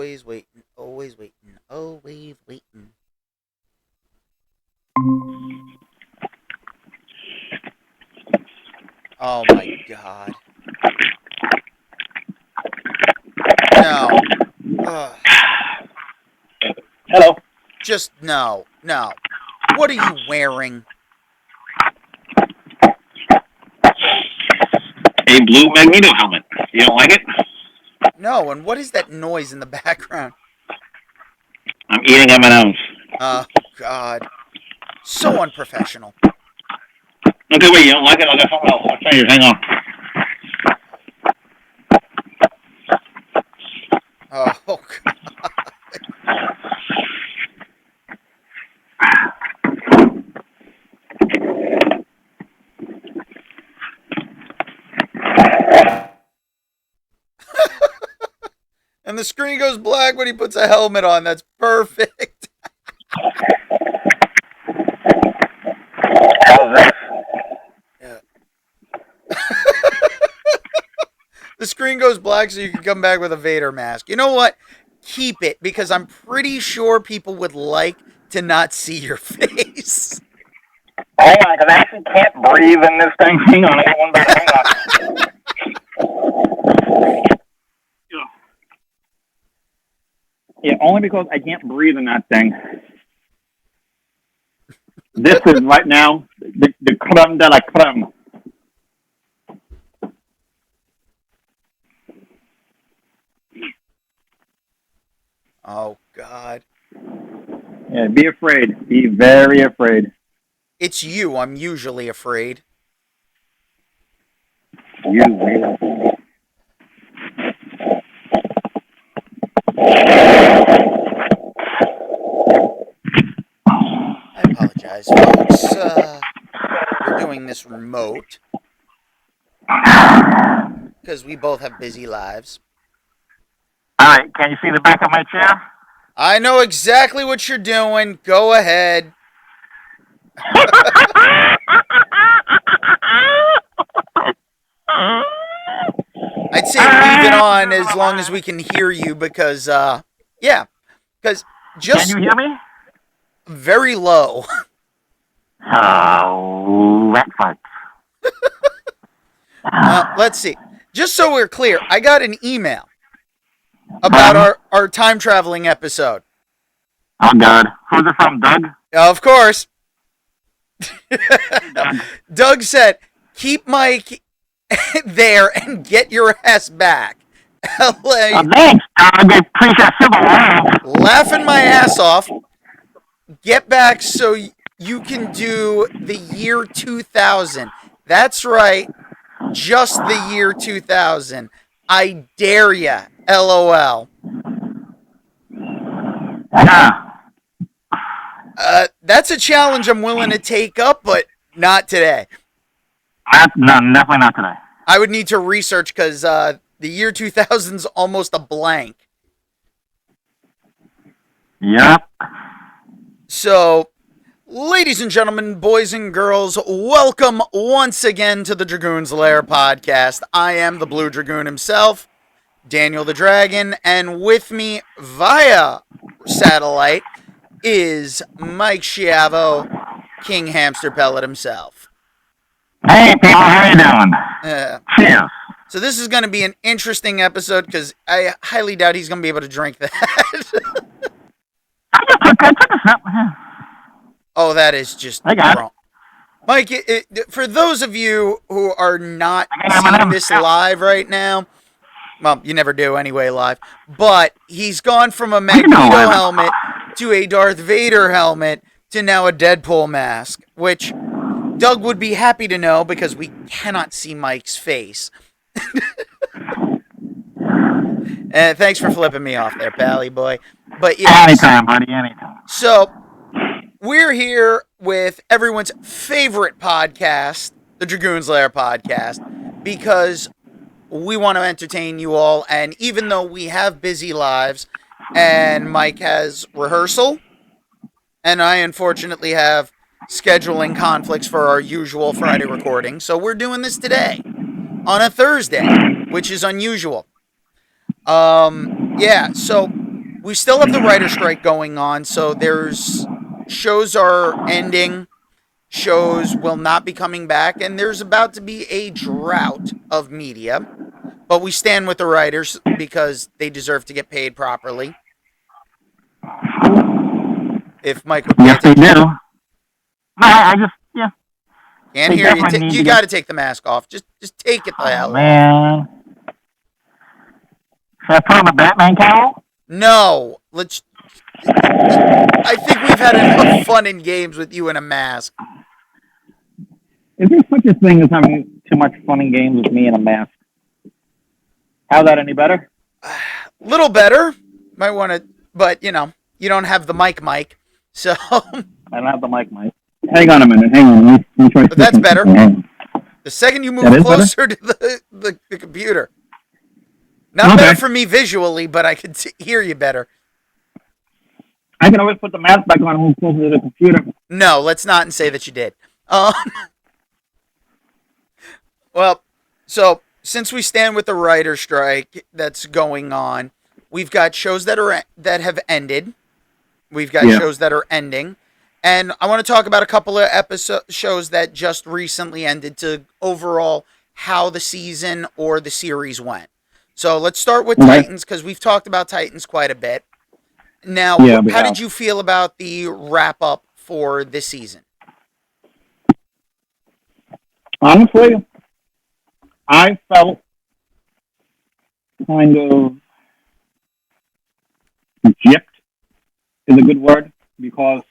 always waiting, always waiting, always waiting. Oh my god. No. Ugh. Hello. Just no, no. What are you wearing? A blue Magneto helmet. You don't like it? No, and what is that noise in the background? I'm eating M&M's. Oh god. So unprofessional. Okay, wait, you don't like it? I'll get something else. I'll change it. Hang on. Oh god. And the screen goes black when he puts a helmet on. That's perfect. Yeah. The screen goes black so you can come back with a Vader mask. You know what? Keep it, because I'm pretty sure people would like to not see your face. Hang on, because I actually can't breathe in this thing. Hang on, I got one better. Hang on. Yeah, only because I can't breathe in that thing. This is right now the creme de la creme. Oh, God. Yeah, be afraid. Be very afraid. It's you. I'm usually afraid. You will. I apologize, folks. We're doing this remote because we both have busy lives. All right, can you see the back of my chair? I know exactly what you're doing. Go ahead. I'd say leave it on as long as we can hear you because, yeah, because just... Can you hear me? Very low. Oh, that farts. Let's see. Just so we're clear, I got an email about our time traveling episode. Oh, God. Who's it from, Doug? Of course. Doug said, keep Mike there and get your ass back. LA. Thanks, Doug. I appreciate it. Laughing my ass off. Get back so you can do the year 2000. That's right. Just the year 2000. I dare ya. LOL. Yeah. That's a challenge I'm willing to take up, but not today. No, definitely not today. I would need to research because the year 2000's almost a blank. Yep. So, ladies and gentlemen, boys and girls, welcome once again to the Dragoon's Lair podcast. I am the Blue Dragoon himself, Daniel the Dragon, and with me via satellite is Mike Schiavo, King Hamster Pellet himself. Hey, people, how you doing? Cheers. So this is going to be an interesting episode because I highly doubt he's going to be able to drink that. I took a sip. Oh, that is just wrong. Mike, for those of you who are not seeing this live right now, well, you never do anyway live, but he's gone from a Magneto helmet to a Darth Vader helmet to now a Deadpool mask, which Doug would be happy to know because we cannot see Mike's face. Thanks for flipping me off there, Pally boy. But yeah, anytime, buddy, anytime. So, we're here with everyone's favorite podcast, the Dragoon's Lair podcast, because we want to entertain you all, and even though we have busy lives, and Mike has rehearsal, and I unfortunately have scheduling conflicts for our usual Friday recording, so we're doing this today, on a Thursday, which is unusual. Yeah, so we still have the writer strike going on, so there's shows are ending, shows will not be coming back, and there's about to be a drought of media. But we stand with the writers because they deserve to get paid properly. If Mike would pay Yes, they attention. do. No, I just, yeah. Can't They hear you. definitely need You to got to take the mask off. Just take it the hell off. Man. Should I put on a Batman cowl? No. Let's. I think we've had enough fun and games with you in a mask. Is there such a thing as having too much fun and games with me in a mask? How's that any better? Little better. Might want to, but you know, you don't have the mic, so. I don't have the mic. Hang on a minute. Hang on. Let me try. But that's better. The second you move closer to the computer. Not better for me visually, but I can hear you better. I can always put the mask back on and move closer to the computer. No, let's not say that you did. Well, so since we stand with the writer strike that's going on, we've got shows that have ended. We've got shows that are ending. And I want to talk about a couple of shows that just recently ended to overall how the season or the series went. So let's start with Titans because we've talked about Titans quite a bit. Now, how did you feel about the wrap up for this season? Honestly, I felt kind of gypped is a good word because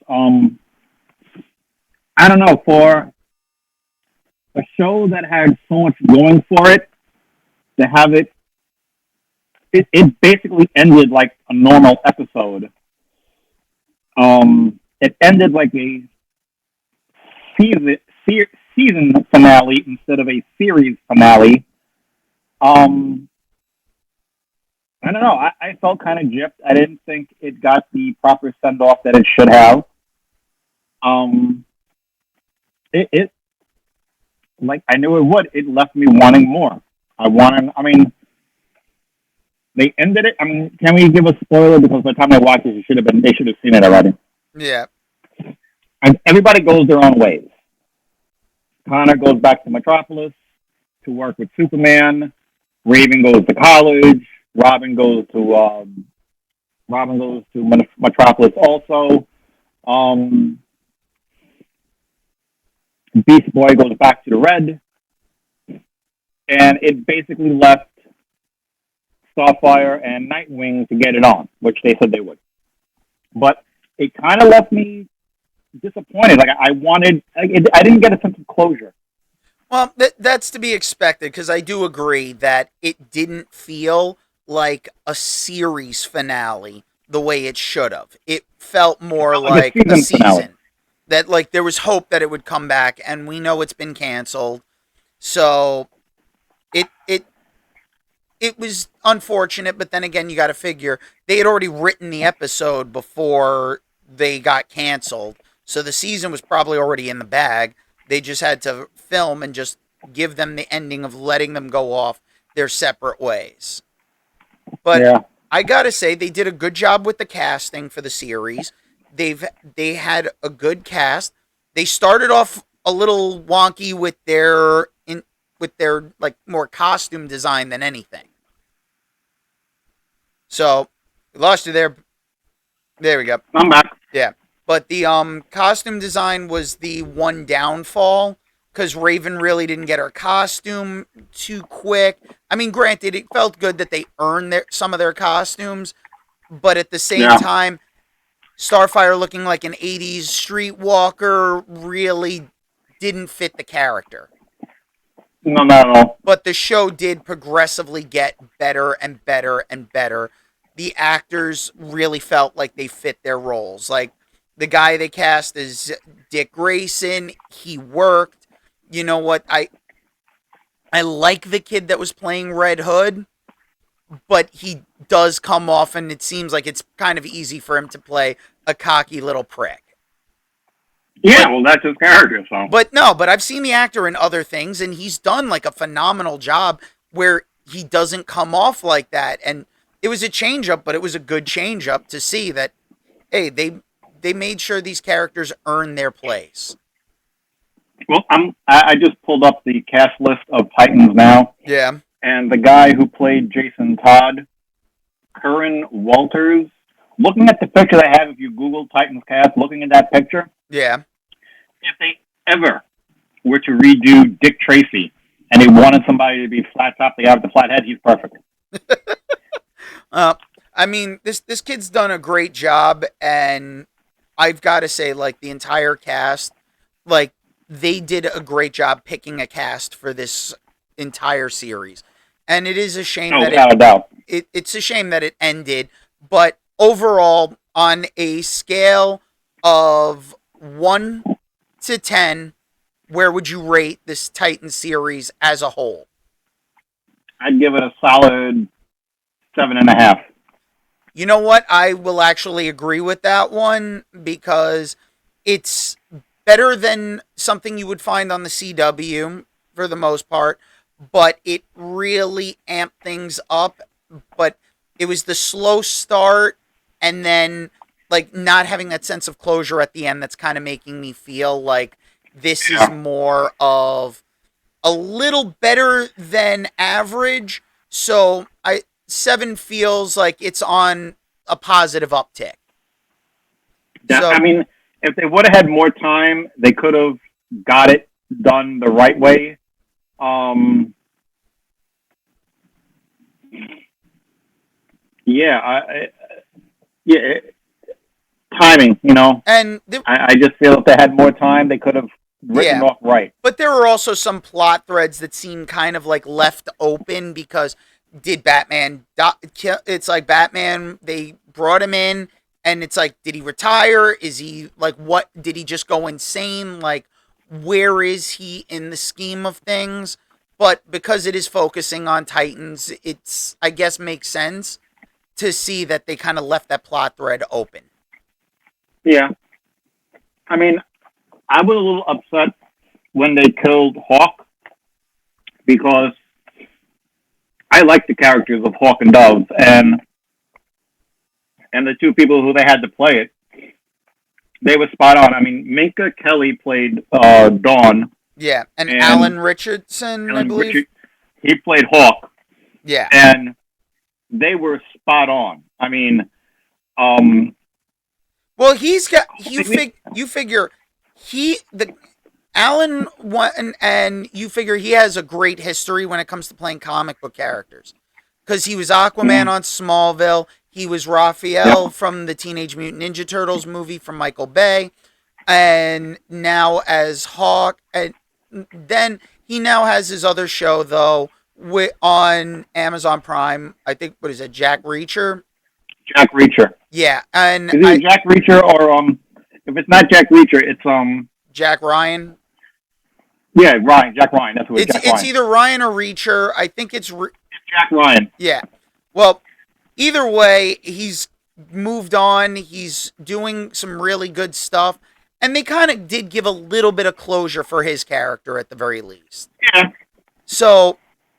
I don't know, for a show that had so much going for it, to have it basically ended like a normal episode. It ended like a season finale instead of a series finale. I don't know. I felt kind of gypped. I didn't think it got the proper send off that it should have. It like I knew it would. It left me wanting more. They ended it. I mean, can we give a spoiler? Because by the time I watched it, they should have seen it already. Yeah. And everybody goes their own ways. Connor goes back to Metropolis to work with Superman. Raven goes to college. Robin goes to Metropolis also. Beast Boy goes back to the Red. And it basically left Starfire and Nightwing to get it on, which they said they would. But it kind of left me disappointed. Like I didn't get a sense of closure. Well, that's to be expected because I do agree that it didn't feel like a series finale the way it should have. It felt more like a season. Finale. That like there was hope that it would come back, and we know it's been canceled. So it was unfortunate, but then again, you got to figure they had already written the episode before they got canceled. So the season was probably already in the bag. They just had to film and just give them the ending of letting them go off their separate ways. But I got to say, they did a good job with the casting for the series. They had a good cast. They started off a little wonky with their like more costume design than anything. So, we lost you there. There we go. I'm back. Yeah. But the costume design was the one downfall because Raven really didn't get her costume too quick. I mean, granted, it felt good that they earned some of their costumes, but at the same time, Starfire looking like an 80s streetwalker really didn't fit the character. No, not at all. But the show did progressively get better and better and better. The actors really felt like they fit their roles. Like, the guy they cast is Dick Grayson. He worked. You know what? I like the kid that was playing Red Hood, but he does come off, and it seems like it's kind of easy for him to play a cocky little prick. Yeah, well, that's his character, so. But I've seen the actor in other things, and he's done like a phenomenal job where he doesn't come off like that. And it was a change up, but it was a good change up to see that hey, they made sure these characters earn their place. Well, I just pulled up the cast list of Titans now, Yeah. and the guy who played Jason Todd, Curran Walters. Looking at the picture they have, if you Google Titans cast, looking at that picture, Yeah. if they ever were to redo Dick Tracy and they wanted somebody to be flat top, they have the flat head, he's perfect. Uh, I mean, this kid's done a great job, and I've got to say, like the entire cast, like they did a great job picking a cast for this entire series, and it is a shame No, that without a doubt. it's a shame that it ended. But overall, on a scale of 1 to 10, where would you rate this Titan series as a whole? I'd give it a solid 7.5. You know what? I will actually agree with that one because it's better than something you would find on the CW for the most part, but it really amped things up. But it was the slow start and then like not having that sense of closure at the end that's kind of making me feel like this is Yeah. more of a little better than average. So I 7 feels like it's on a positive uptick. I So mean, if they would have had more time, they could have got it done the right way. Um, yeah, yeah, timing. and I just feel if they had more time, they could have written yeah, it off right. but there were also some plot threads that seemed kind of like left open because did Batman it's like Batman they brought him in and it's like did he retire? Is he like what did he just go insane? Like where is he in the scheme of things? But because it is focusing on Titans, it's I guess makes sense to see that they kind of left that plot thread open. Yeah, I mean, I was a little upset when they killed Hawk because I like the characters of Hawk and Dove, and the two people who they had to play it, they were spot on. I mean, Minka Kelly played Dawn, Yeah, and and Alan Richardson, I Alan believe. Richard, he played Hawk, Yeah. and they were spot on. I mean, um, Well, he's got you figure he the Alan one and you figure he has a great history when it comes to playing comic book characters because he was Aquaman mm, on Smallville. He was yeah, Raphael from the Teenage Mutant Ninja Turtles movie from Michael Bay, and now as Hawk. And then he now has his other show though on Amazon Prime. I think what is it, Jack Reacher? Jack Reacher. Yeah, and Is it Jack Reacher or if it's not Jack Reacher, it's Jack Ryan. yeah, Ryan, Jack Ryan. That's who it is. Jack It's Ryan. either Ryan or Reacher. I think it's It's Jack Ryan. yeah. Well, either way, he's moved on. He's doing some really good stuff, and they kind of did give a little bit of closure for his character at the very least. Yeah. So,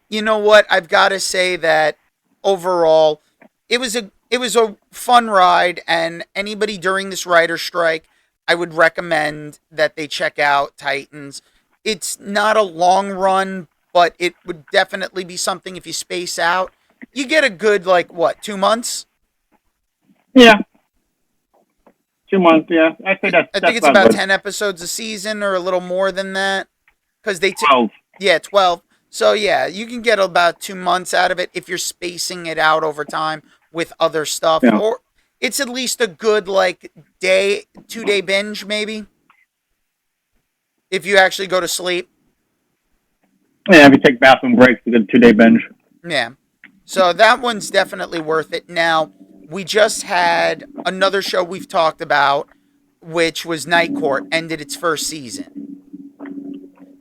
you know what? I've got to say that overall, it was a fun ride, and anybody during this writer strike, I would recommend that they check out Titans. It's not a long run, but it would definitely be something if you space out. You get a good like what 2 months? Yeah. 2 months. Yeah, I say I think that's it's about about good. 10 episodes a season or a little more than that because 12. yeah 12. So yeah, you can get about 2 months out of it if you're spacing it out over time with other stuff, Yeah. or it's at least a good like 2 day binge maybe if you actually go to sleep. Yeah, if you take bathroom breaks, you get a 2-day binge. Yeah. So that one's definitely worth it. Now, we just had another show we've talked about, which was Night Court, ended its first season.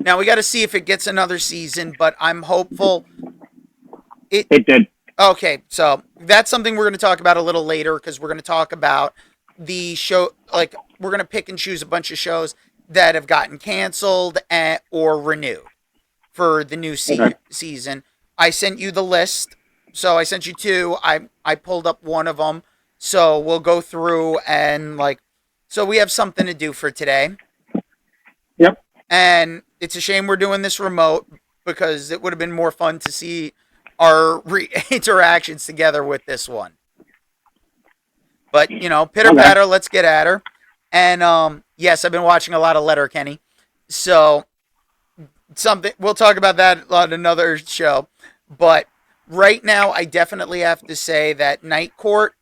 Now, we got to see if it gets another season, but I'm hopeful. It did. Okay, so that's something we're going to talk about a little later because we're going to talk about the show. Like, we're going to pick and choose a bunch of shows that have gotten canceled or renewed for the new Okay. season. I sent you the list So I sent you two. I pulled up one of them. So we'll go through and like, so we have something to do for today. Yep. And it's a shame we're doing this remote because it would have been more fun to see our interactions together with this one. But you know, pitter Okay. patter, let's get at her. And yes, I've been watching a lot of Letterkenny, so something we'll talk about that on another show. But right now, I definitely have to say that Night Court.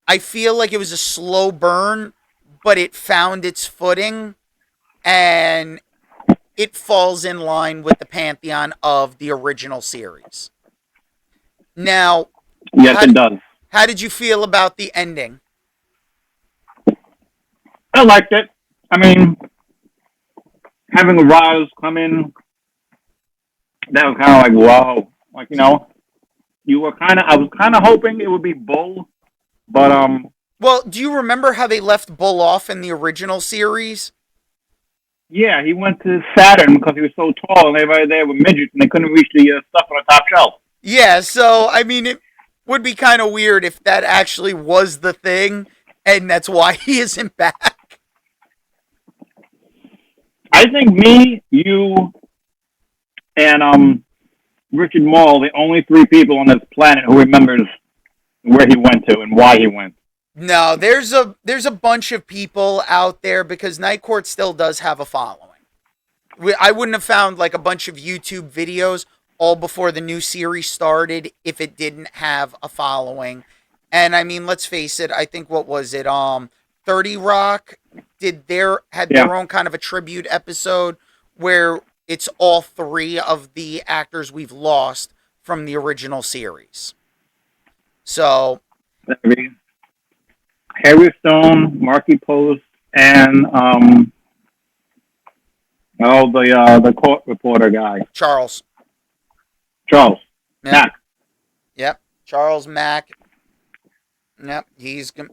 I feel like it was a slow burn, but it found its footing and it falls in line with the pantheon of the original series. Now, Yes, how it does. how did you feel about the ending? I liked it. I mean, having Roz come in, that was kind of like, whoa. Like, you were kind of, I was kind of hoping it would be Bull, but, Well, do you remember how they left Bull off in the original series? yeah, he went to Saturn because he was so tall and everybody there were midgets and they couldn't reach the stuff on the top shelf. Yeah, so I mean, it would be kind of weird if that actually was the thing, and that's why he isn't back. I think me, you, and Richard Mall, the only three people on this planet who remembers where he went to and why he went. No, there's a bunch of people out there because Night Court still does have a following. I wouldn't have found like a bunch of YouTube videos all before the new series started if it didn't have a following. And I mean, let's face it, I think what was it? 30 Rock had Yeah. their own kind of a tribute episode where it's all three of the actors we've lost from the original series. So, Harry Stone, Marky Post, and the court reporter guy, Charles. Charles. Yep. Mack. Yep. Charles Mack. Yep.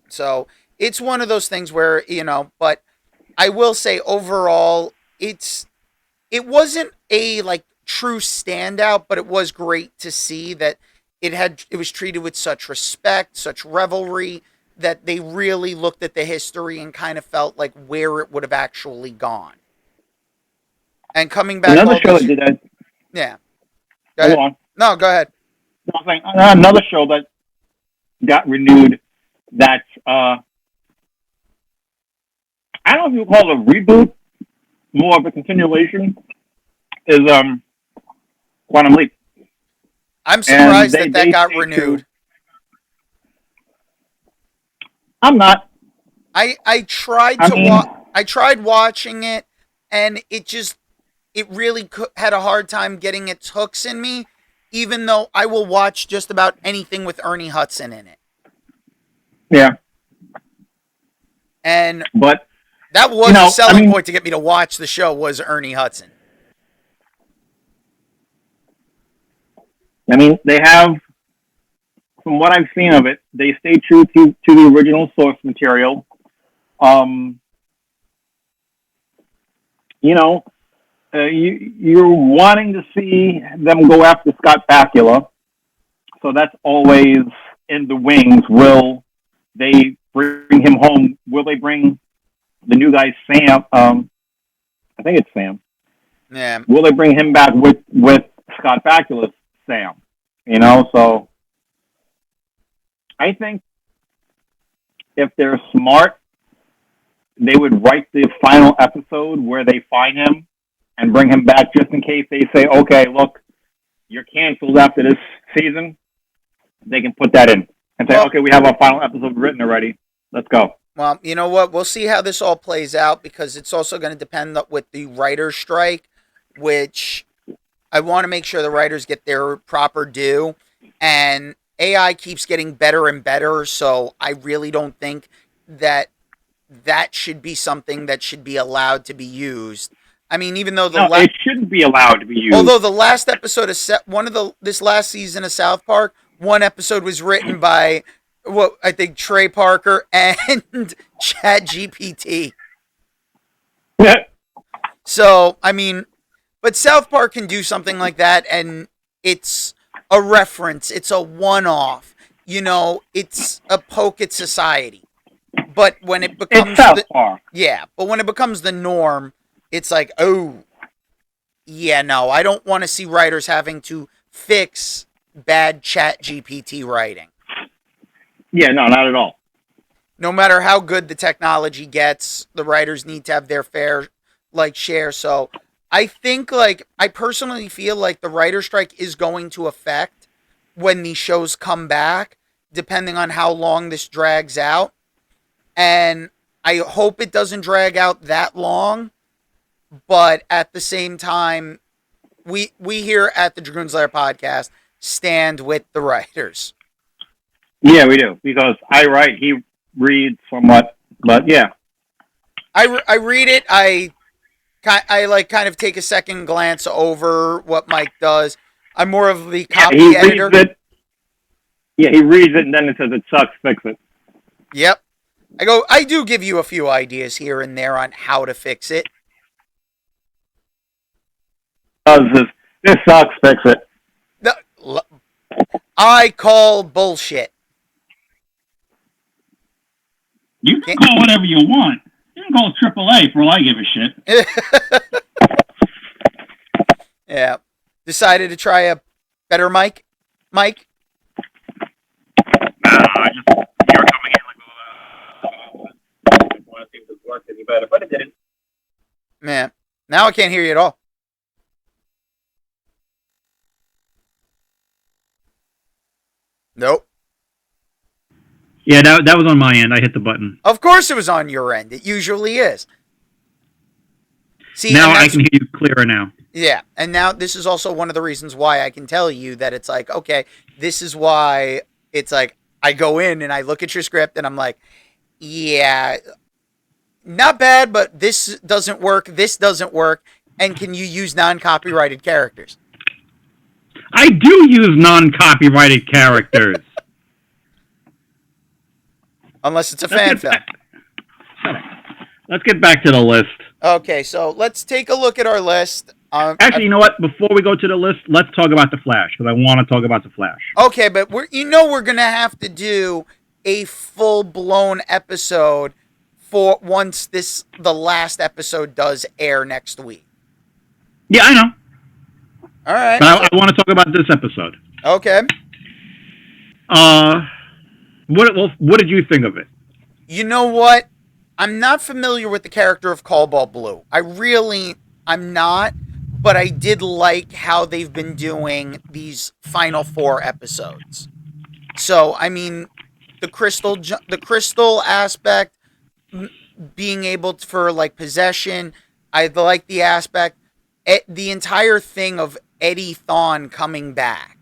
So it's one of those things where, but I will say overall, it wasn't a like true standout, but it was great to see that it was treated with such respect, such revelry that they really looked at the history and kind of felt like where it would have actually gone. And coming back Another all show those, that did that. yeah. Go Hold ahead. on. No, go ahead. Another show that got renewed. That I don't know if you call it a reboot, more of a continuation. Is Quantum Leap. I'm surprised that they got stay renewed. true. I'm not. I tried I to mean, I tried watching it, and it really had a hard time getting its hooks in me. Even though I will watch just about anything with Ernie Hudson in it, yeah. and But that was a selling point to get me to watch the show was Ernie Hudson. I mean, they have, from what I've seen of it, they stay true to the original source material. Um, you're wanting to see them go after Scott Bakula, so that's always in the wings. Will they bring him home? Will they bring the new guy Sam? I think it's Sam. Yeah. Will they bring him back with Scott Bakula's Sam? So I think if they're smart, they would write the final episode where they find him and bring him back just in case they say, okay, look, you're canceled after this season. They can put that in and say, okay, we have our final episode written already. Let's go. Well, you know what? We'll see how this all plays out because it's also going to depend with the writer's strike, which I want to make sure the writers get their proper due. And AI keeps getting better and better, so I really don't think that should be something that should be allowed to be used. I mean, even though it shouldn't be allowed to be used. Although the last episode of this last season of South Park, one episode was written by I think Trey Parker and ChatGPT. So I mean, but South Park can do something like that, and it's a reference. It's a one-off. You know, it's a poke at society. But when it becomes it's South Park. Yeah, but when it becomes the norm, it's like, oh, yeah, no, I don't want to see writers having to fix bad Chat GPT writing. Yeah, no, not at all. No matter how good the technology gets, the writers need to have their fair share. So I think I personally feel like the writer strike is going to affect when these shows come back, depending on how long this drags out. And I hope it doesn't drag out that long. But at the same time, we here at the Dragoon's Lair podcast stand with the writers. Yeah, we do, because I write, he reads somewhat, but yeah. I read it. I kind of take a second glance over what Mike does. I'm more of the copy editor. Reads it. Yeah, he reads it and then it says it sucks, fix it. Yep. I do give you a few ideas here and there on how to fix it. This sucks, fix it. I call bullshit. You can call whatever you want. You can call AAA for all I give a shit. Yeah. Decided to try a better mic? Mike? You're coming in I want to see if this works any better, but it didn't. Man, now I can't hear you at all. Nope. Yeah, that was on my end. I hit the button. Of course it was on your end. It usually is. See, now I can hear you clearer now. Yeah, and now this is also one of the reasons why I can tell you that it's like, okay, this is why it's like I go in and I look at your script and I'm like, yeah, not bad, but this doesn't work, and can you use non-copyrighted characters? I do use non-copyrighted characters. Unless it's a fan film. Let's get back to the list. Okay, so let's take a look at our list. Actually, you know what? Before we go to the list, let's talk about the Flash, because I want to talk about the Flash. Okay, but we're going to have to do a full-blown episode for once the last episode does air next week. Yeah, I know. All right. But I want to talk about this episode. Okay. What did you think of it? You know what? I'm not familiar with the character of Callball Blue. I'm not, but I did like how they've been doing these final 4 episodes. So, I mean, the crystal aspect, being able to, for like possession, I like the aspect, the entire thing of Eddie Thawne coming back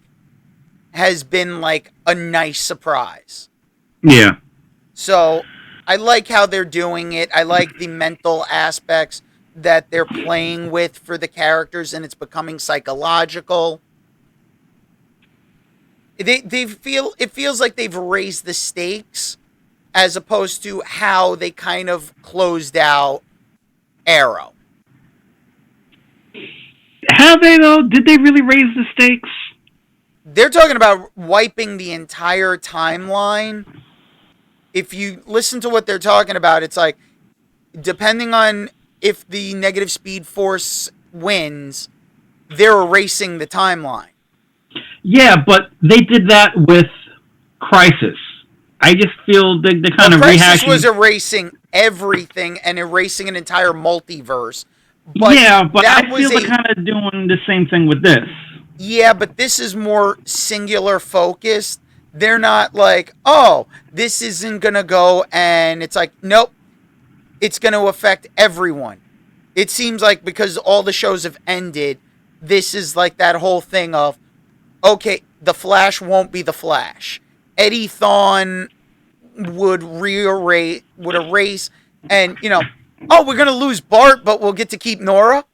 has been like a nice surprise. Yeah. So I like how they're doing it. I like the mental aspects that they're playing with for the characters, and it's becoming psychological. It feels like they've raised the stakes as opposed to how they kind of closed out Arrow. Have they, though? Did they really raise the stakes? They're talking about wiping the entire timeline. If you listen to what they're talking about, it's like, depending on if the negative speed force wins, they're erasing the timeline. Yeah, but they did that with Crisis. I just feel they kind of rehashing. Crisis was erasing everything and erasing an entire multiverse. But yeah, but I feel they're kind of doing the same thing with this. Yeah, but this is more singular focused. They're not like, oh, this isn't going to go, and it's like, nope, it's going to affect everyone. It seems like because all the shows have ended, this is like that whole thing of, okay, the Flash won't be the Flash. Eddie Thawne would erase, and, you know, oh, we're going to lose Bart, but we'll get to keep Nora?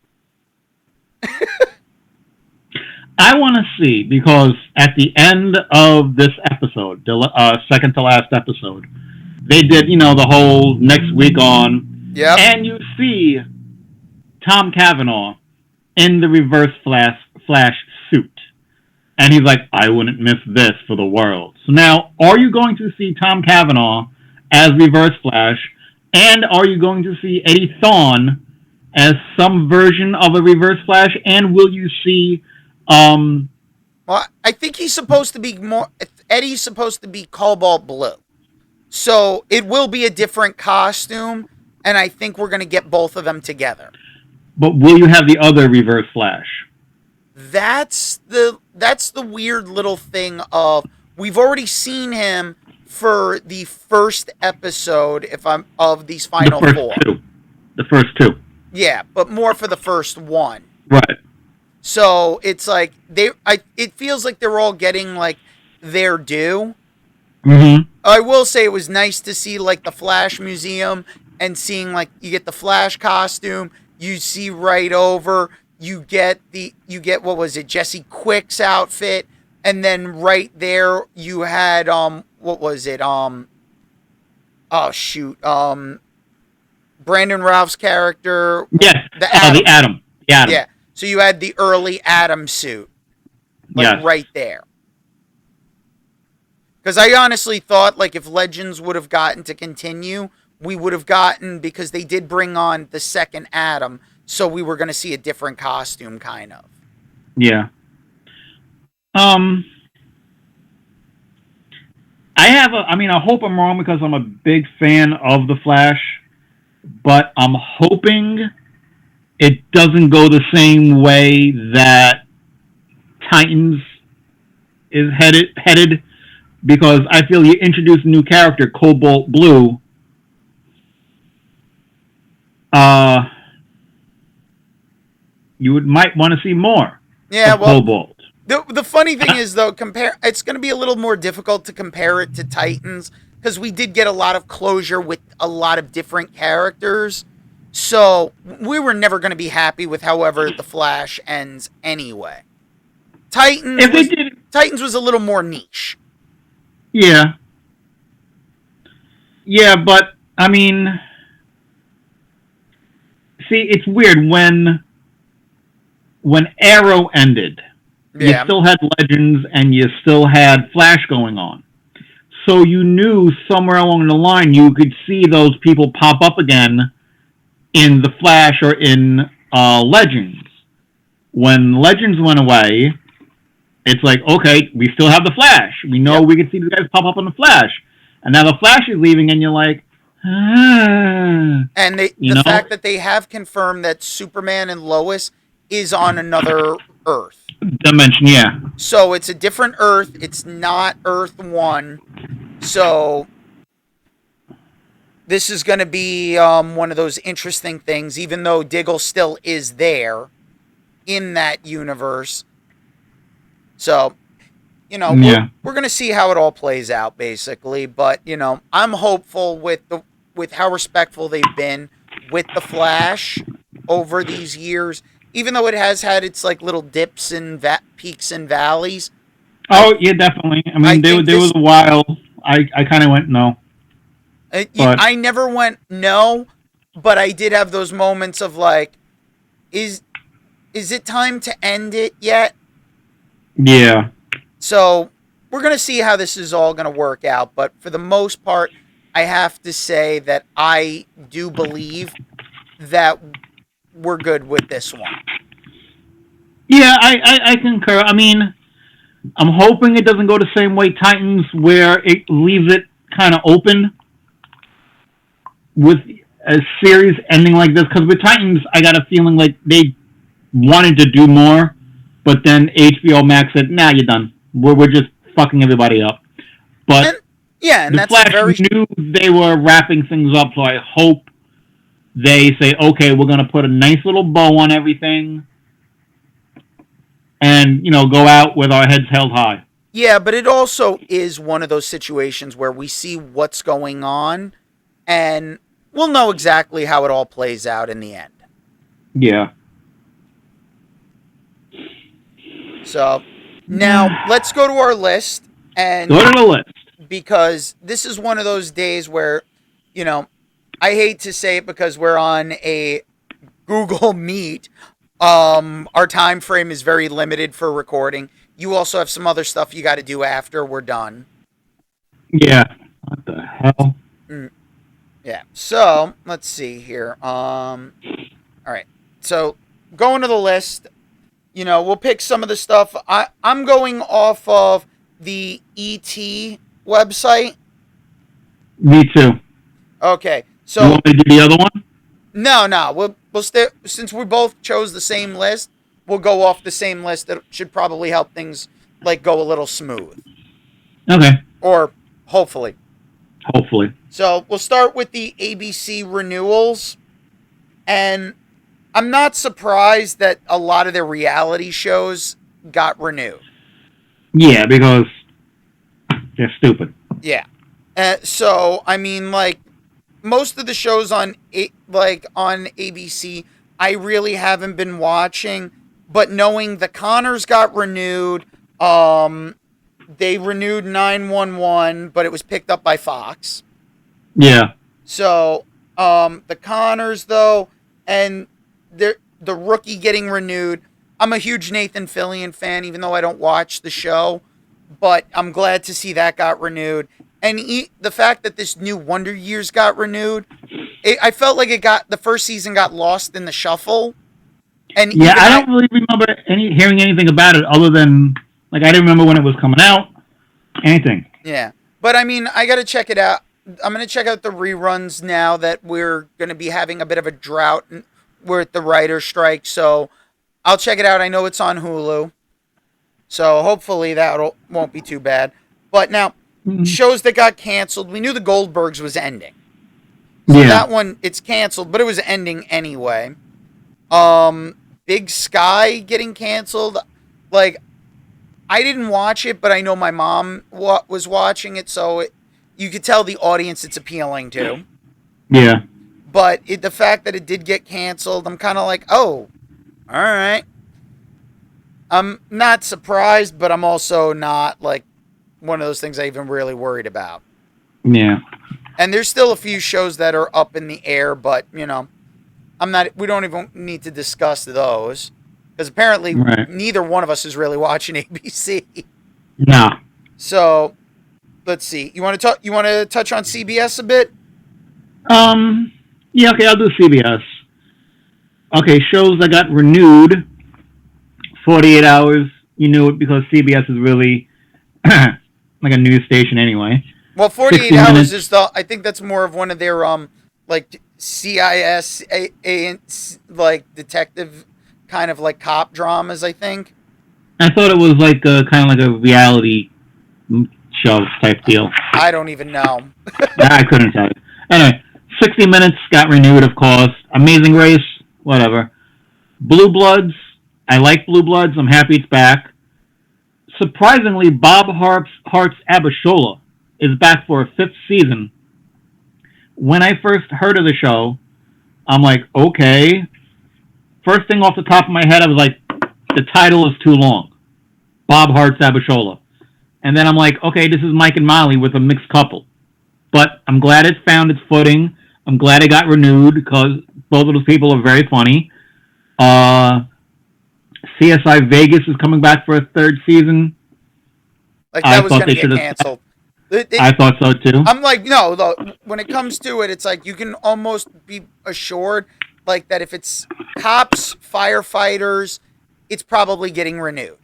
I want to see, because at the end of this episode, the second to last episode, they did, the whole next week on. Yep. And you see Tom Cavanaugh in the Reverse Flash suit. And he's like, I wouldn't miss this for the world. So now, are you going to see Tom Cavanaugh as Reverse Flash? And are you going to see Eddie Thawne as some version of a Reverse Flash? And will you see... Well, I think he's supposed to be more... Eddie's supposed to be cobalt blue. So it will be a different costume, and I think we're going to get both of them together. But will you have the other Reverse Flash? That's the weird little thing of we've already seen him for the first episode of these final four. The first two. Yeah, but more for the first one. Right. So it's like it feels like they're all getting like their due. Mm-hmm. I will say it was nice to see like the Flash Museum and seeing like you get the Flash costume, you see right over, you get what was it, Jesse Quick's outfit, and then right there you had what was it, oh shoot, Brandon Routh's character. Yes, the Atom. Yeah, so you had the early Atom suit, like right there. Because I honestly thought, like, if Legends would have gotten to continue, we would have gotten, because they did bring on the second Atom, so we were going to see a different costume, kind of. Yeah. I hope I'm wrong because I'm a big fan of The Flash, but I'm hoping it doesn't go the same way that Titans is headed, because I feel you introduce a new character, Cobalt Blue. You might want to see more. Yeah, of Cobalt. The funny thing is though, it's going to be a little more difficult to compare it to Titans because we did get a lot of closure with a lot of different characters. So we were never going to be happy with however the Flash ends anyway. Titans was a little more niche. Yeah. Yeah, but, I mean... See, it's weird. When Arrow ended, you still had Legends and you still had Flash going on. So you knew somewhere along the line you could see those people pop up again in The Flash or in Legends. When Legends went away... It's like, okay, we still have the Flash. We know we can see these guys pop up on the Flash. And now the Flash is leaving, and you're like, And the fact that they have confirmed that Superman and Lois is on another Earth. Dimension, yeah. So it's a different Earth. It's not Earth 1. So this is going to be one of those interesting things, even though Diggle still is there in that universe. So, we're going to see how it all plays out, basically. But, I'm hopeful with how respectful they've been with the Flash over these years, even though it has had its like little dips and peaks and valleys. Oh, yeah, definitely. I mean, there was a while I kind of went no. I never went no, but I did have those moments of like, is it time to end it yet? Yeah. So we're going to see how this is all going to work out. But for the most part, I have to say that I do believe that we're good with this one. Yeah, I concur. I mean, I'm hoping it doesn't go the same way Titans, where it leaves it kind of open with a series ending like this. Because with Titans, I got a feeling like they wanted to do more. But then HBO Max said, nah, you're done. We're just fucking everybody up. But and the that's Flash knew they were wrapping things up, so I hope they say, okay, we're going to put a nice little bow on everything and, go out with our heads held high. Yeah, but it also is one of those situations where we see what's going on and we'll know exactly how it all plays out in the end. Yeah. So, now, let's go to our list. And go to the list. Because this is one of those days where, I hate to say it because we're on a Google Meet. Our time frame is very limited for recording. you also have some other stuff you got to do after we're done. Yeah. What the hell? Yeah. So let's see here. All right. So going to the list, we'll pick some of the stuff. I'm going off of the ET website. Me too. Okay. You So want me to do the other one? no. We'll stay, since we both chose the same list. We'll go off the same list. That should probably help things like go a little smooth, Okay. or hopefully. Hopefully. So we'll start with the ABC renewals, and I'm not surprised that a lot of their reality shows got renewed. Yeah, because they're stupid. Yeah. So I mean, like, most of the shows on ABC, I really haven't been watching. But knowing the Connors got renewed, they renewed 911, but it was picked up by Fox. Yeah. So the Connors though, and the Rookie getting renewed. I'm a huge Nathan Fillion fan, even though I don't watch the show. But I'm glad to see that got renewed. And the fact that this new Wonder Years got renewed, I felt like the first season got lost in the shuffle. And yeah, I don't really remember hearing anything about it other than, like, I didn't remember when it was coming out. Anything. Yeah. But I mean, I got to check it out. I'm going to check out the reruns now that we're going to be having a bit of a drought. We're at the writer's strike. So I'll check it out. I know it's on Hulu. So hopefully that won't be too bad. But now, shows that got canceled. We knew the Goldbergs was ending. So that one, it's canceled, but it was ending anyway. Big Sky getting canceled. Like, I didn't watch it, but I know my mom was watching it, so you could tell the audience it's appealing to. Yeah. But the fact that it did get canceled, I'm kind of like, oh, all right. I'm not surprised, but I'm also not, like, one of those things I even really worried about. Yeah. And there's still a few shows that are up in the air, but, we don't even need to discuss those. Because apparently neither one of us is really watching ABC. No. So, let's see. You want to touch on CBS a bit? Yeah, okay, I'll do CBS. Okay, shows that got renewed 48 hours. You knew it because CBS is really like a news station anyway. Well, 48 hours is I think that's more of one of their like CIS like detective kind of like cop dramas, I think. I thought it was like kind of like a reality show type deal. I don't even know. I couldn't tell you. Anyway, 60 Minutes got renewed, of course. Amazing Race, whatever. Blue Bloods, I like Blue Bloods. I'm happy it's back. Surprisingly, Bob Hart's Abishola is back for a 5th season. When I first heard of the show, I'm like, okay. First thing off the top of my head, I was like, the title is too long. Bob Hart's Abishola. And then I'm like, okay, this is Mike and Molly with a mixed couple. But I'm glad it found its footing. I'm glad it got renewed because both of those people are very funny. CSI Vegas is coming back for a 3rd season. Like, that was going to get canceled. I thought so too. I'm like, no, though, when it comes to it, it's like you can almost be assured like that if it's cops, firefighters, it's probably getting renewed.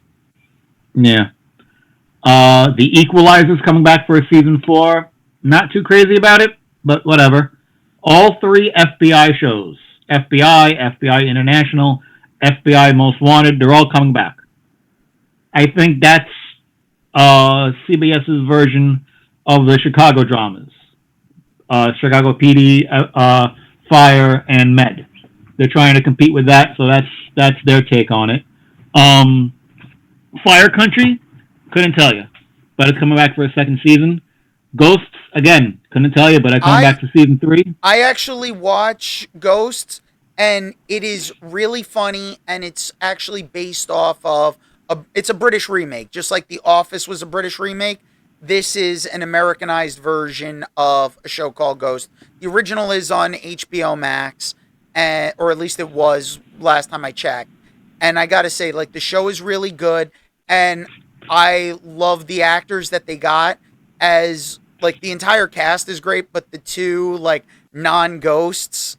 Yeah. The Equalizer's coming back for a season 4. Not too crazy about it, but whatever. All 3 FBI shows, FBI International, FBI Most Wanted, they're all coming back. I think that's CBS's version of the Chicago dramas. Chicago PD, Fire, and Med. They're trying to compete with that, so that's their take on it. Fire Country, couldn't tell you, but it's coming back for a 2nd season. Ghosts, again, couldn't tell you, but it's coming back to season 3. I actually watch Ghosts, and it is really funny, and it's actually based off of it's a British remake, just like The Office was a British remake. This is an Americanized version of a show called Ghost. The original is on HBO Max, or at least it was last time I checked. And I gotta say, like, the show is really good, and I love the actors that they got. As like the entire cast is great, but the two like non-ghosts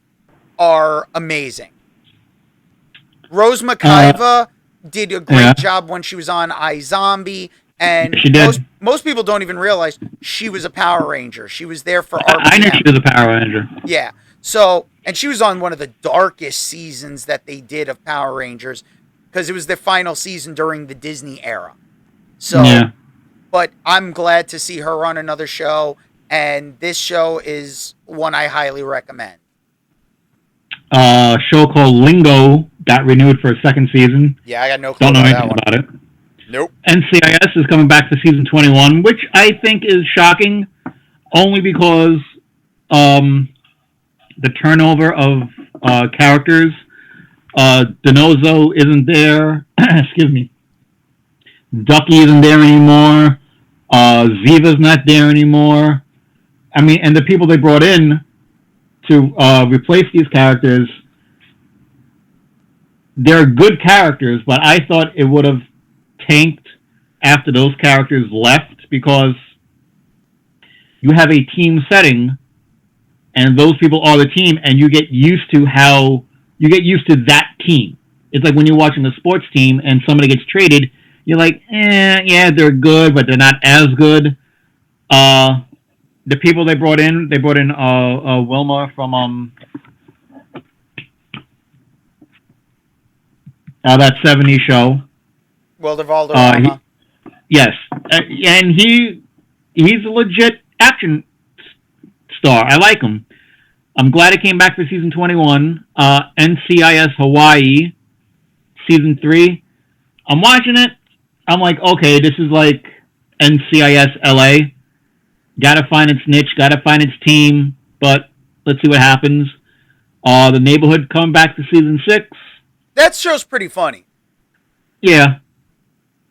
are amazing. Rose McIva did a great job when she was on iZombie, and most people don't even realize she was a Power Ranger. She was there for RPM. I knew she was a Power Ranger. Yeah. So, and she was on one of the darkest seasons that they did of Power Rangers because it was the final season during the Disney era. So, but I'm glad to see her on another show, and this show is one I highly recommend. Show called Lingo got renewed for a second season. Yeah, I got no clue Don't know about anything about it. Nope. NCIS is coming back for season 21, which I think is shocking, only because the turnover of characters. Donoso isn't there. Excuse me. Ducky isn't there anymore. Ziva's not there anymore. I mean, and the people they brought in to replace these characters, they're good characters, but I thought it would have tanked after those characters left because you have a team setting and those people are the team and you get used to that team. It's like when you're watching a sports team and somebody gets traded, you're like, yeah, they're good, but they're not as good. The people they brought in Wilma from that 70s show. Wilder Valderrama. Yes, and he's a legit action star. I like him. I'm glad it came back for season 21. NCIS Hawaii, season 3. I'm watching it. I'm like, okay, this is like NCIS LA. Gotta find its niche, gotta find its team, but let's see what happens. The Neighborhood coming back to season 6. That show's pretty funny. Yeah.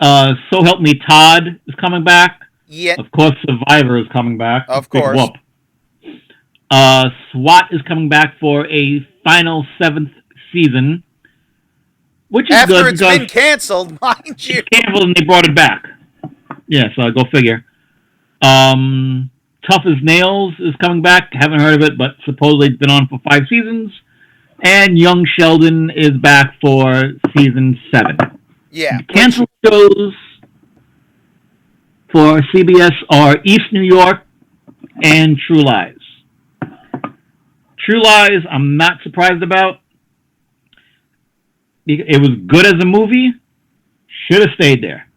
So Help Me Todd is coming back. Yeah. Of course, Survivor is coming back. Of course. Big whoop. SWAT is coming back for a final 7th season, which is after good. After it's been canceled, mind you. It's canceled and they brought it back. Yeah, so go figure. Tough as Nails is coming back. Haven't heard of it, but supposedly it's been on for 5 seasons. And Young Sheldon is back for season 7. Yeah. Canceled shows for CBS are East New York and True Lies. True Lies, I'm not surprised about. It was good as a movie. Should have stayed there.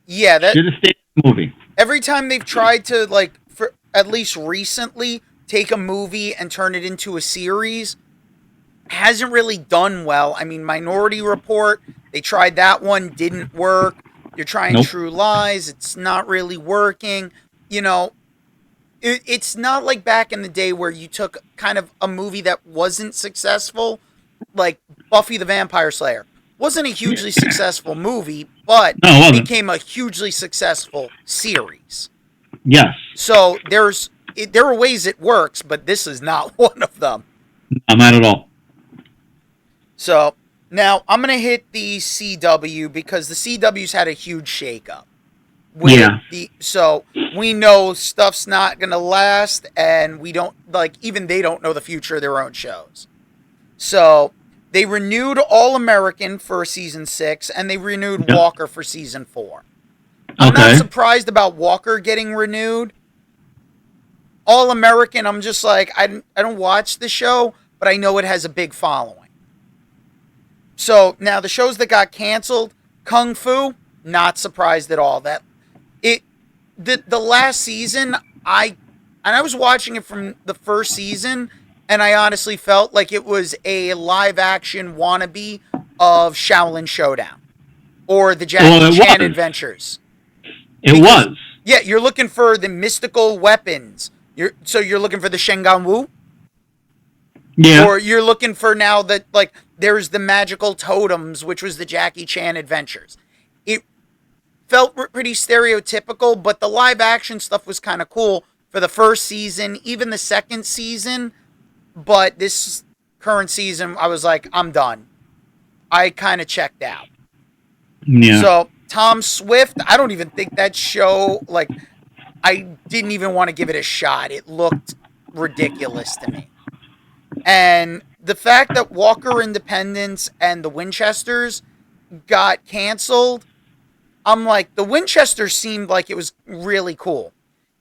Yeah, that should have stayed in the movie. Every time they've tried to, like, for at least recently, take a movie and turn it into a series, hasn't really done well. I mean, Minority Report, they tried that one, didn't work. You're trying True Lies, it's not really working. You know, it's not like back in the day where you took kind of a movie that wasn't successful, like Buffy the Vampire Slayer. Wasn't a hugely successful movie, but it became a hugely successful series. Yes. So there are ways it works, but this is not one of them. No, not at all. So now I'm going to hit the CW because the CW's had a huge shakeup. So we know stuff's not going to last, and we don't, like, even they don't know the future of their own shows. So they renewed All American for season 6, and they renewed Walker for season 4. I'm not surprised about Walker getting renewed. All American, I'm just like, I don't watch the show, but I know it has a big following. So now the shows that got canceled, Kung Fu, not surprised at all. That the last season, I was watching it from the first season, and I honestly felt like it was a live-action wannabe of Shaolin Showdown or the Jackie Chan Adventures. It was. Yeah, you're looking for the mystical weapons. You're looking for the Shengan Wu? Yeah. Or you're looking for now that, like, there's the magical totems, which was the Jackie Chan Adventures. It felt pretty stereotypical, but the live-action stuff was kind of cool for the first season, even the second season. But this current season, I was like, I'm done. I kind of checked out. Yeah. So Tom Swift, I don't even think that show, like, I didn't even want to give it a shot. It looked ridiculous to me. And the fact that Walker Independence and the Winchesters got canceled, I'm like, the Winchesters seemed like it was really cool.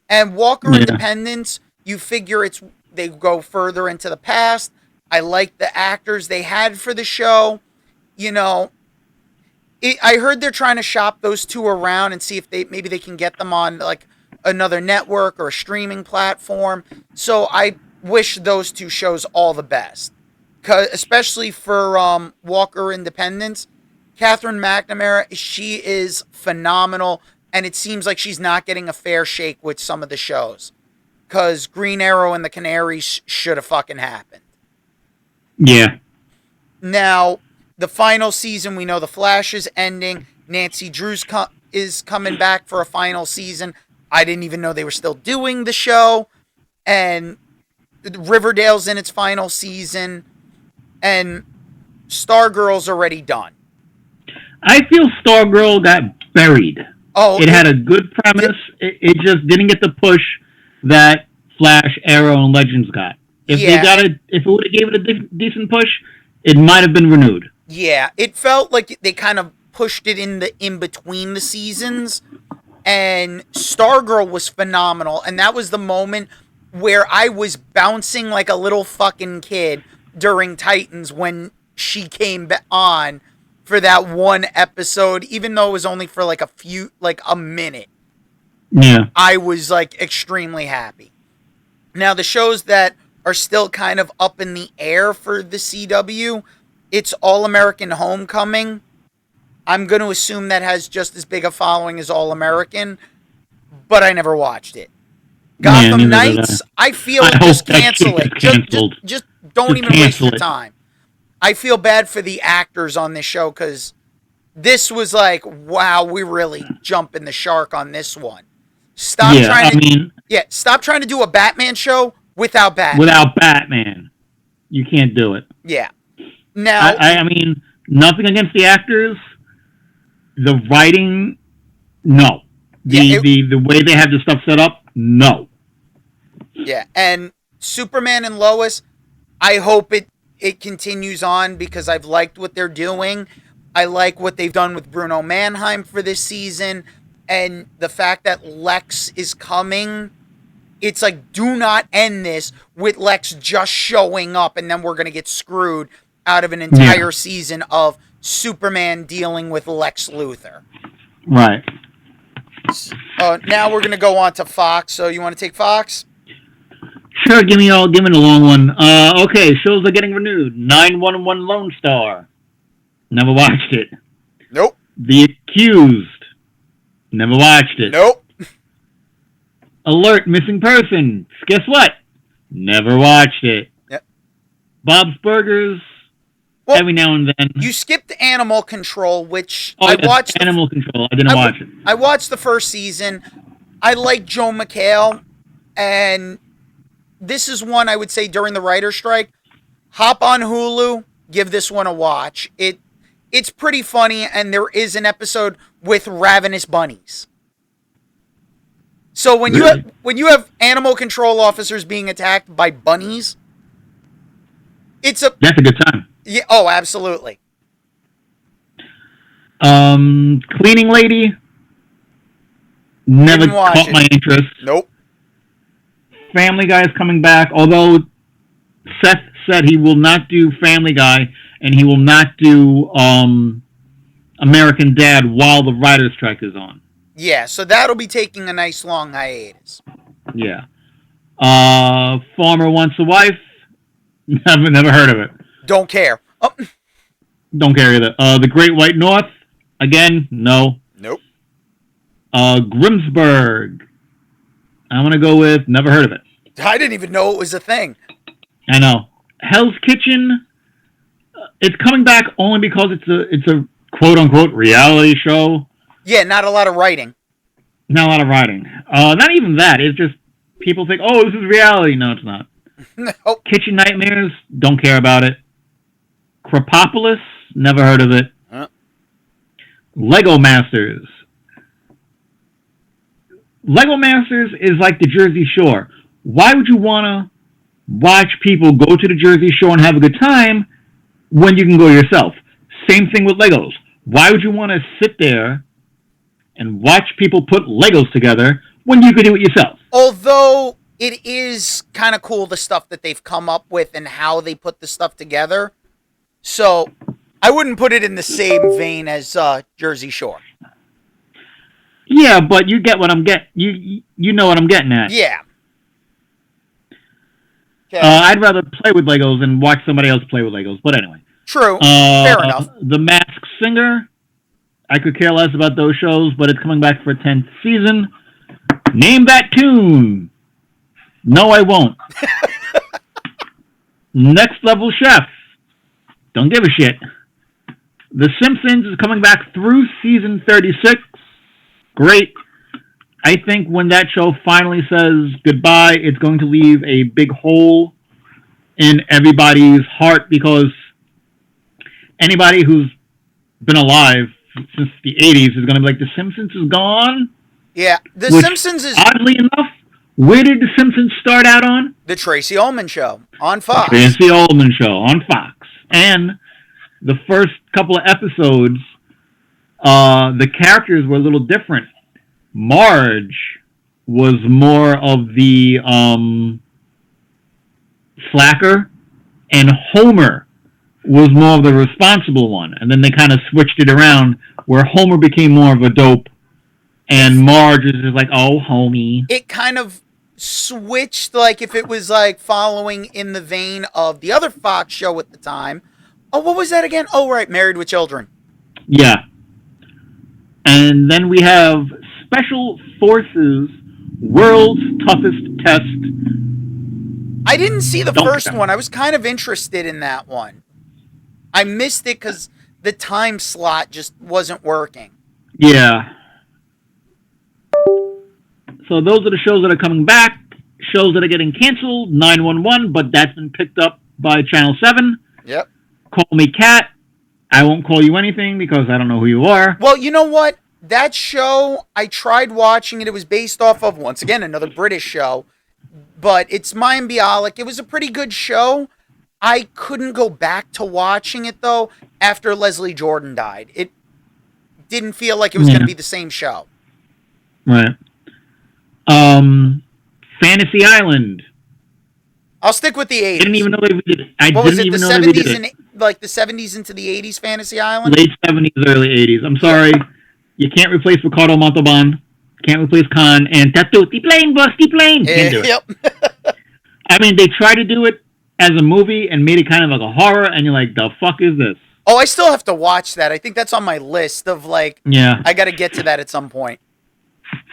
And Walker Yeah. Independence, you figure they go further into the past. I like the actors they had for the show. You know, I heard they're trying to shop those two around and see if maybe they can get them on like another network or a streaming platform. So I wish those two shows all the best, especially for Walker Independence. Catherine McNamara, she is phenomenal, and it seems like she's not getting a fair shake with some of the shows. Because Green Arrow and the Canaries should have fucking happened. Yeah. Now, the final season, we know The Flash is ending. Nancy Drews is coming back for a final season. I didn't even know they were still doing the show. And Riverdale's in its final season. And Stargirl's already done. I feel Stargirl got buried. Oh, it had a good premise. It just didn't get the push that Flash, Arrow, and Legends got. If it would have gave it a decent push, it might have been renewed. Yeah, it felt like they kind of pushed it in between the seasons, and Stargirl was phenomenal, and that was the moment where I was bouncing like a little fucking kid during Titans when she came on for that one episode, even though it was only for like a minute. Yeah. I was like extremely happy. Now, the shows that are still kind of up in the air for the CW, it's All American Homecoming. I'm going to assume that has just as big a following as All American, but I never watched it. Gotham Knights, I feel just cancel it. Just don't even waste your time. I feel bad for the actors on this show because this was like, wow, we really jumping the shark on this one. Stop trying to do a Batman show without Batman. Without Batman, you can't do it. Yeah. Now, I mean, nothing against the actors. The writing, no. The way they have the stuff set up, no. Yeah, and Superman and Lois, I hope it continues on because I've liked what they're doing. I like what they've done with Bruno Mannheim for this season, and the fact that Lex is coming. It's like, do not end this with Lex just showing up and then we're going to get screwed out of an entire season of Superman dealing with Lex Luthor. Right. Now we're going to go on to Fox. So you want to take Fox? Sure, give me a long one. Okay, shows are getting renewed. 911 Lone Star. Never watched it. Nope. The Accused. Never watched it. Nope. Alert, missing person. Guess what? Never watched it. Yep. Bob's Burgers. Well, every now and then. You skipped Animal Control, which I watched. Animal Control. I didn't watch it. I watched the first season. I like Joe McHale, and this is one I would say during the writer's strike. Hop on Hulu. Give this one a watch. It's pretty funny, and there is an episode with ravenous bunnies. So when you have animal control officers being attacked by bunnies, that's a good time. Yeah. Oh, absolutely. Cleaning Lady. Never caught my interest. Nope. Family Guy is coming back, although Seth said he will not do Family Guy and he will not do American Dad while the writer's strike is on. Yeah, so that'll be taking a nice long hiatus. Yeah. Farmer Wants a Wife. Never heard of it. Don't care. Oh. Don't care either. The Great White North. Again, no. Nope. Grimsburg. I'm going to go with never heard of it. I didn't even know it was a thing. I know. Hell's Kitchen. It's coming back only because it's a quote-unquote reality show. Yeah, not a lot of writing. Not a lot of writing. Not even that. It's just people think, oh, this is reality. No, it's not. Nope. Kitchen Nightmares. Don't care about it. Krapopolis. Never heard of it. Huh? Lego Masters. Lego Masters is like the Jersey Shore. Why would you want to watch people go to the Jersey Shore and have a good time when you can go yourself? Same thing with Legos. Why would you want to sit there and watch people put Legos together when you could do it yourself? Although it is kind of cool the stuff that they've come up with and how they put the stuff together. So I wouldn't put it in the same vein as Jersey Shore. Yeah, but you get what I'm getting. You know what I'm getting at. Yeah. Okay. I'd rather play with Legos than watch somebody else play with Legos. But anyway. True. Fair enough. The Masked Singer. I could care less about those shows, but it's coming back for a 10th season. Name that tune. No, I won't. Next Level Chef. Don't give a shit. The Simpsons is coming back through season 36. Great. I think when that show finally says goodbye, it's going to leave a big hole in everybody's heart because anybody who's been alive since the 80s is going to be like, The Simpsons is gone? Yeah, The Simpsons is... Oddly enough, where did The Simpsons start out on? The Tracy Ullman Show on Fox. The Tracy Ullman Show on Fox. And the first couple of episodes, the characters were a little different. Marge was more of the slacker, and Homer was more of the responsible one. And then they kind of switched it around where Homer became more of a dope and Marge is just like, oh, homie. It kind of switched, like if it was like following in the vein of the other Fox show at the time. Oh, what was that again? Oh, right, Married with Children. Yeah. And then we have Special Forces World's Toughest Test. I didn't see the first one. I was kind of interested in that one. I missed it because the time slot just wasn't working. Yeah. So those are the shows that are coming back. Shows that are getting canceled. 911, but that's been picked up by Channel 7. Yep. Call Me Cat. I won't call you anything because I don't know who you are. Well, you know what? That show, I tried watching it. It was based off of, once again, another British show. But it's Mayim Bialik. It was a pretty good show. I couldn't go back to watching it, though, after Leslie Jordan died. It didn't feel like it was going to be the same show. Right. Fantasy Island. I'll stick with the 80s. I didn't even know they did it. What was it, the 70s and like the 70s into the 80s Fantasy Island? Late 70s, early 80s. I'm sorry. You can't replace Ricardo Montalban. Can't replace Khan. And Tatuti Plane, Busty Plane. Can't do it. Yep. I mean, they tried to do it as a movie and made it kind of like a horror, and you're like, the fuck is this? Oh, I still have to watch that. I think that's on my list of like, yeah. I got to get to that at some point.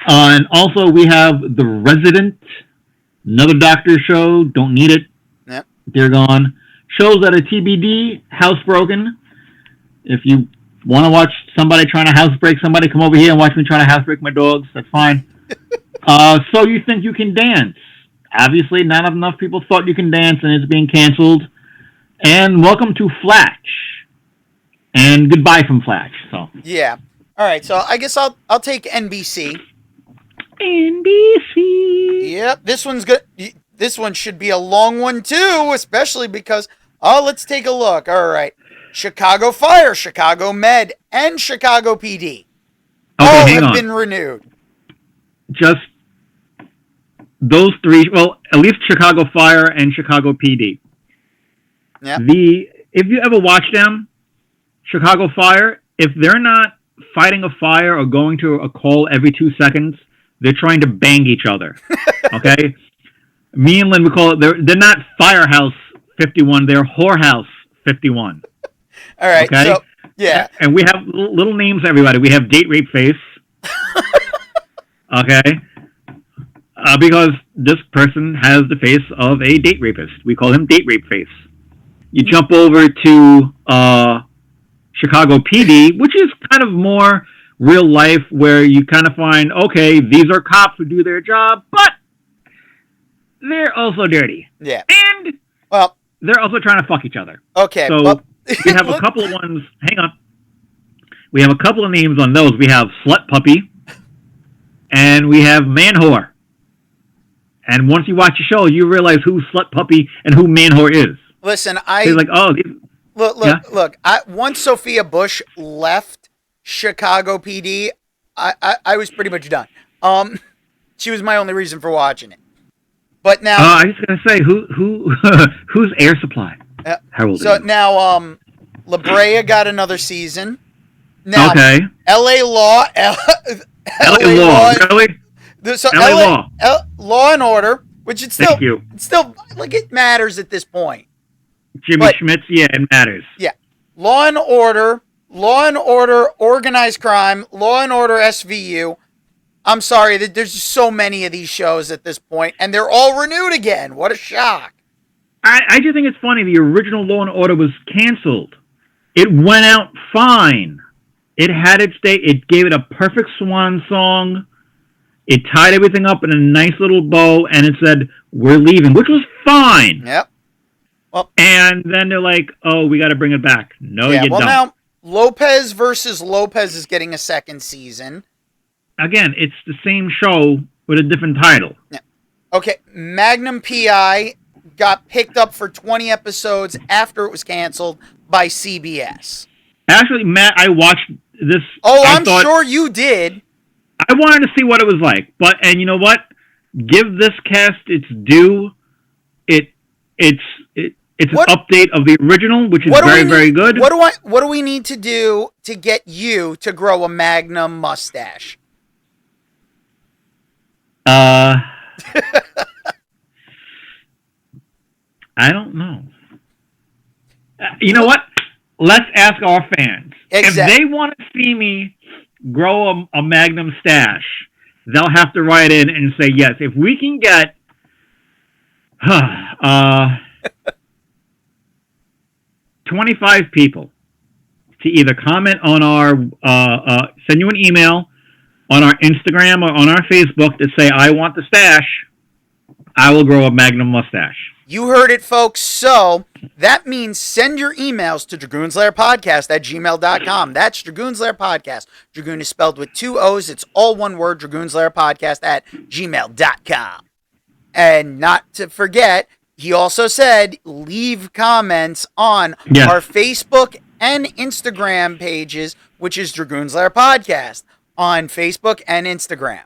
And also we have The Resident, another doctor show. Don't need it. Yep. They're gone. Shows that are TBD, Housebroken. If you want to watch somebody trying to housebreak somebody, come over here and watch me try to housebreak my dogs. That's fine. So You Think You Can Dance. Obviously, not enough people thought You Can Dance, and it's being canceled. And Welcome to Flash. And Goodbye from Flash. So yeah. All right. So I guess I'll take NBC. NBC. Yep. This one's good. This one should be a long one too, especially because let's take a look. All right. Chicago Fire, Chicago Med, and Chicago PD. All have been renewed. Just those three. Well, at least Chicago Fire and Chicago PD. Yeah. If you ever watch them, Chicago Fire, if they're not fighting a fire or going to a call every 2 seconds, they're trying to bang each other. Okay? Me and Lynn would call it, they're not Firehouse 51, they're Whorehouse 51. All right. Okay? So, yeah. And we have little names, everybody. We have Date Rape Face. Okay? Because this person has the face of a date rapist. We call him Date Rape Face. You jump over to Chicago PD, which is kind of more real life, where you kind of find, okay, these are cops who do their job, but they're also dirty. Yeah. And well, they're also trying to fuck each other. Okay. So we have a couple of ones. Hang on. we have a couple of names on those. We have Slut Puppy, and we have Man Whore. And once you watch the show, you realize who Slut Puppy and who Man Whore is. Listen, They're like, oh, look. Once Sophia Bush left Chicago PD, I was pretty much done. She was my only reason for watching it. But now, I was gonna say who's Air Supply? Harold. So now, La Brea got another season. Now, okay. L.A. Law. L.A. Law. Really? So LA Law. Law and Order, which it's still, Thank you. It's still like it matters at this point. Jimmy Schmitz, yeah, it matters. Yeah, Law and Order, Organized Crime, Law and Order SVU. I'm sorry, there's just so many of these shows at this point, and they're all renewed again. What a shock! I just think it's funny. The original Law and Order was canceled. It went out fine. It had its day. It gave it a perfect swan song. It tied everything up in a nice little bow, and it said, "We're leaving," which was fine. Yep. Well, and then they're like, "Oh, we got to bring it back." No, you don't. Well, now Lopez versus Lopez is getting a second season. Again, it's the same show with a different title. Yeah. Okay, Magnum PI got picked up for 20 episodes after it was canceled by CBS. Actually, Matt, I watched this. Oh, I'm sure you did. I wanted to see what it was like, and you know what? Give this cast its due. It's an update of the original, which is very good. What do we need to do to get you to grow a Magnum mustache? I don't know. You know what? Let's ask our fans. Exactly. If they want to see me grow a Magnum stash, they'll have to write in and say yes. If we can get 25 people to either comment on our, send you an email on our Instagram or on our Facebook to say, I want the stash, I will grow a Magnum mustache. You heard it, folks. So that means send your emails to dragoonslairpodcast@gmail.com. That's dragoonslairpodcast. Dragoon is spelled with 2 O's. It's all one word, dragoonslairpodcast@gmail.com. And not to forget, he also said leave comments on our Facebook and Instagram pages, which is Dragoon's Lair Podcast on Facebook and Instagram.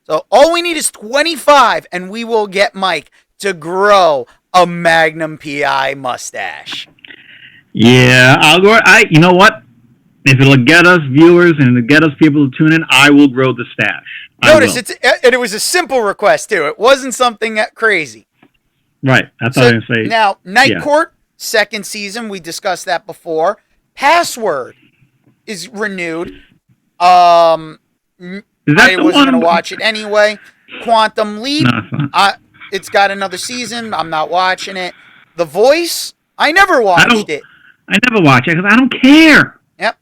So all we need is 25, and we will get Mike to grow a Magnum PI mustache. Yeah, I'll grow. You know what? If it'll get us viewers and it'll get us people to tune in, I will grow the stash. Notice it was a simple request too. It wasn't something crazy. Right. That's what I was going to say. Now, Night Court, second season. We discussed that before. Password is renewed. I wasn't going to watch it anyway. Quantum Leap. It's got another season. I'm not watching it. The Voice. I never watched it. I never watch it because I don't care. Yep.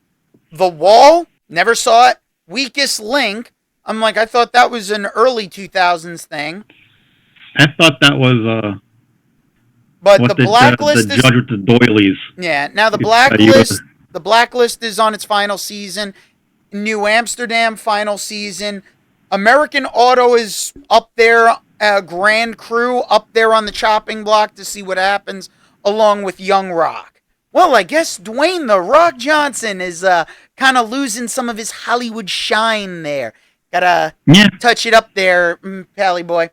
The Wall. Never saw it. Weakest Link. I'm like, I thought that was an early 2000s thing. I thought that was but the Blacklist the judge with the doilies. Yeah. Now the Blacklist. The Blacklist is on its final season. New Amsterdam final season. American Auto is up there. Grand Crew up there on the chopping block to see what happens, along with Young Rock. Well, I guess Dwayne "The Rock" Johnson is kind of losing some of his Hollywood shine there. Gotta touch it up there, Pally boy.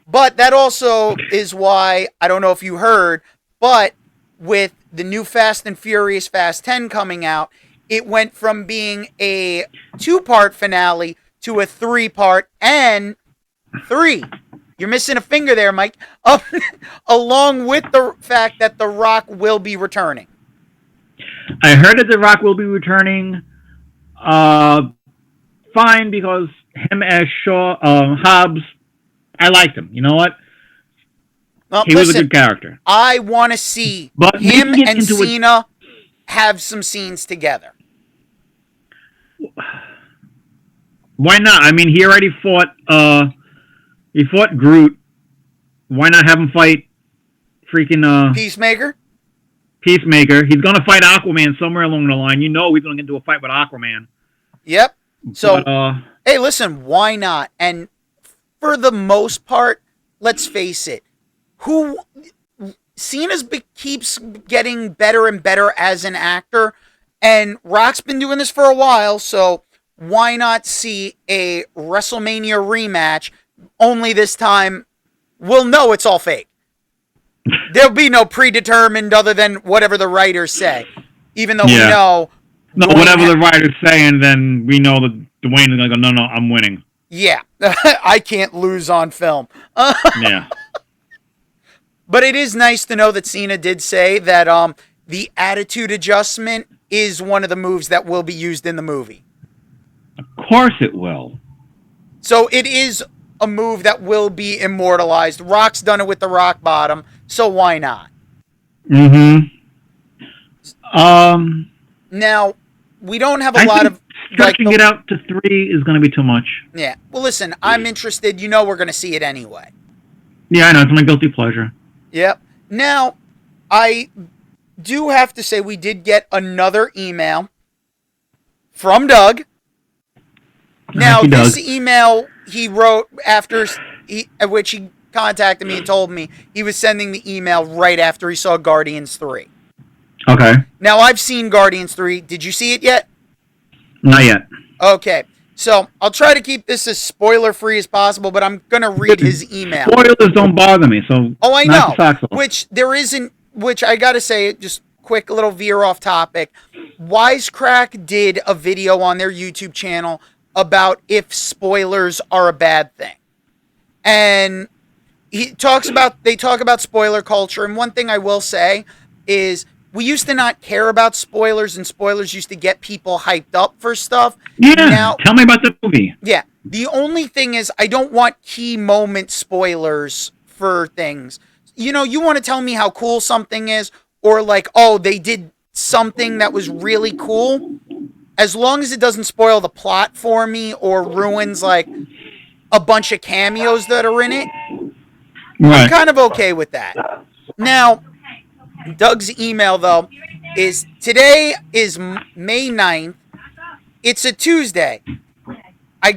But that also is why, I don't know if you heard, but with the new Fast and Furious Fast 10 coming out, it went from being a 2-part finale to a 3-part and 3. You're missing a finger there, Mike. Along with the fact that The Rock will be returning. I heard that The Rock will be returning. Fine, because him as Hobbs, I liked him. You know what? Well, he was a good character. I want to see him and Cena have some scenes together. Why not? I mean, he already fought. He fought Groot. Why not have him fight freaking Peacemaker? Peacemaker. He's going to fight Aquaman somewhere along the line. You know he's going to get into a fight with Aquaman. Yep. So, but, hey, listen, why not? And for the most part, let's face it, Cena's keeps getting better and better as an actor, and Rock's been doing this for a while, so why not see a WrestleMania rematch? Only this time, we'll know it's all fake. There'll be no predetermined other than whatever the writers say. Even though we know... No, whatever the writer's saying, then we know that Dwayne is going to go, no, I'm winning. Yeah. I can't lose on film. Yeah. But it is nice to know that Cena did say that the attitude adjustment is one of the moves that will be used in the movie. Of course it will. So it is a move that will be immortalized. Rock's done it with the rock bottom, so why not? Mm-hmm. Now, we don't have a lot of... Stretching it out to 3 is going to be too much. Yeah. Well, listen, I'm interested. You know we're going to see it anyway. Yeah, I know. It's my guilty pleasure. Yep. Now, I do have to say we did get another email from Doug. Now, this email he wrote after which he contacted me and told me he was sending the email right after he saw Guardians 3. Okay. Now, I've seen Guardians 3. Did you see it yet? Not yet. Okay. So, I'll try to keep this as spoiler-free as possible, but I'm going to read his email. Spoilers don't bother me, so... Oh, I know. Which I got to say, just quick little veer off topic. Wisecrack did a video on their YouTube channel about if spoilers are a bad thing. And they talk about spoiler culture, and one thing I will say is we used to not care about spoilers, and spoilers used to get people hyped up for stuff. Yeah, now, tell me about the movie. Yeah, the only thing is I don't want key moment spoilers for things. You know, you want to tell me how cool something is, or like, oh, they did something that was really cool. As long as it doesn't spoil the plot for me or ruins, like, a bunch of cameos that are in it, right. I'm kind of okay with that. Now, Doug's email, though, is today is May 9th. It's a Tuesday. I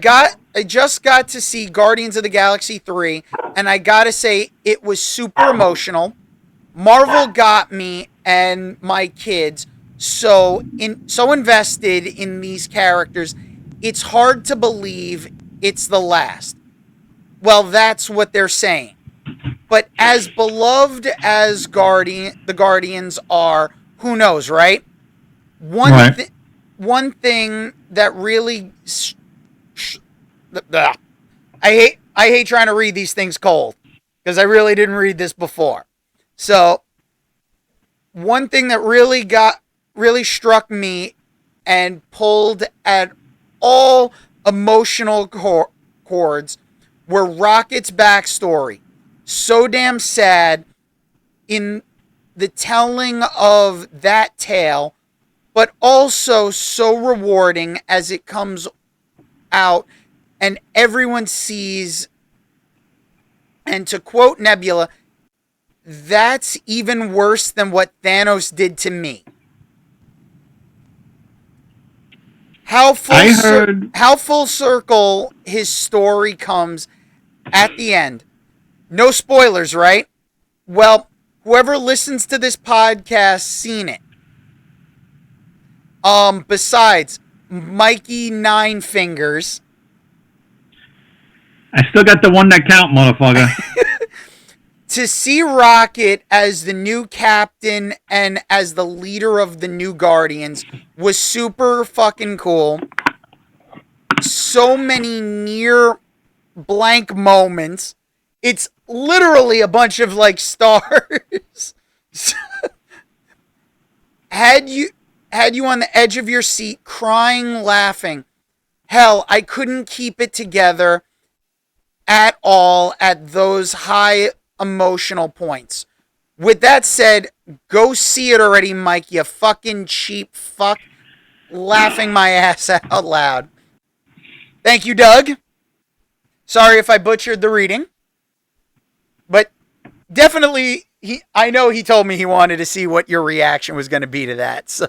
just got to see Guardians of the Galaxy 3, and I gotta say, it was super emotional. Marvel got me and my kids so invested in these characters, it's hard to believe it's the last. Well, that's what they're saying. But as beloved as the Guardians are, who knows, right? One thing that really... I hate trying to read these things cold, because I really didn't read this before. So, one thing that really struck me and pulled at all emotional chords were Rocket's backstory. So damn sad in the telling of that tale, but also so rewarding as it comes out and everyone sees, and to quote Nebula, that's even worse than what Thanos did to me. How full circle his story comes at the end. No spoilers, right? Well, whoever listens to this podcast seen it. Besides Mikey Nine Fingers. I still got the one that count, motherfucker. To see Rocket as the new captain and as the leader of the new Guardians was super fucking cool. So many near blank moments. It's literally a bunch of, like, stars. Had you on the edge of your seat, crying, laughing. Hell, I couldn't keep it together at all at those high emotional points. With that said, go see it already, Mike, you fucking cheap fuck. Laughing my ass out loud. Thank you, Doug. Sorry if I butchered the reading. But definitely I know he told me he wanted to see what your reaction was going to be to that. So,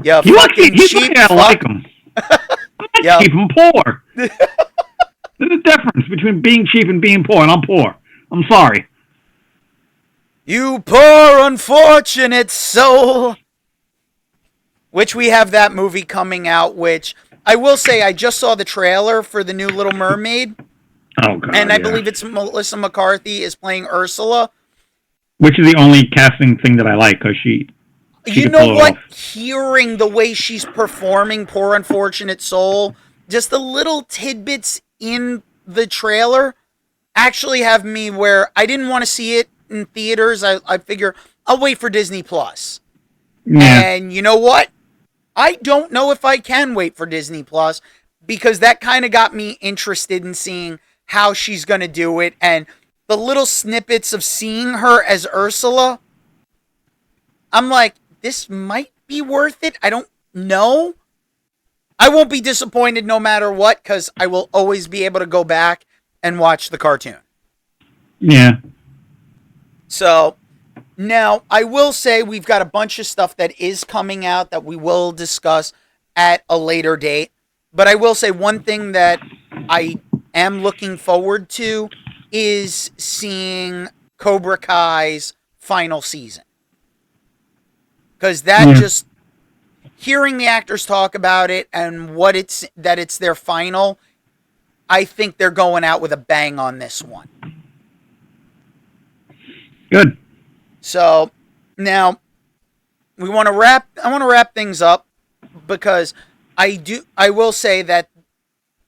yeah, fucking cheap fuck. I like him. I'm not cheap, I'm poor. There's a difference between being cheap and being poor, and I'm poor. I'm sorry. You poor unfortunate soul. Which we have that movie coming out, which I will say I just saw the trailer for the new Little Mermaid. Oh, God, and I believe it's Melissa McCarthy is playing Ursula. Which is the only casting thing that I like, because she you know what? Hearing the way she's performing Poor Unfortunate Soul, just the little tidbits in the trailer actually have me where I didn't want to see it in theaters. I figure I'll wait for Disney Plus. Yeah. And you know what? I don't know if I can wait for Disney Plus because that kind of got me interested in seeing how she's going to do it. And the little snippets of seeing her as Ursula, I'm like, this might be worth it. I don't know. I won't be disappointed no matter what because I will always be able to go back and watch the cartoon. Yeah. So, now, I will say we've got a bunch of stuff that is coming out that we will discuss at a later date. But I will say one thing that I am looking forward to is seeing Cobra Kai's final season. Because that just, hearing the actors talk about it and that it's their final, I think they're going out with a bang on this one. Good. So now I want to wrap things up because I will say that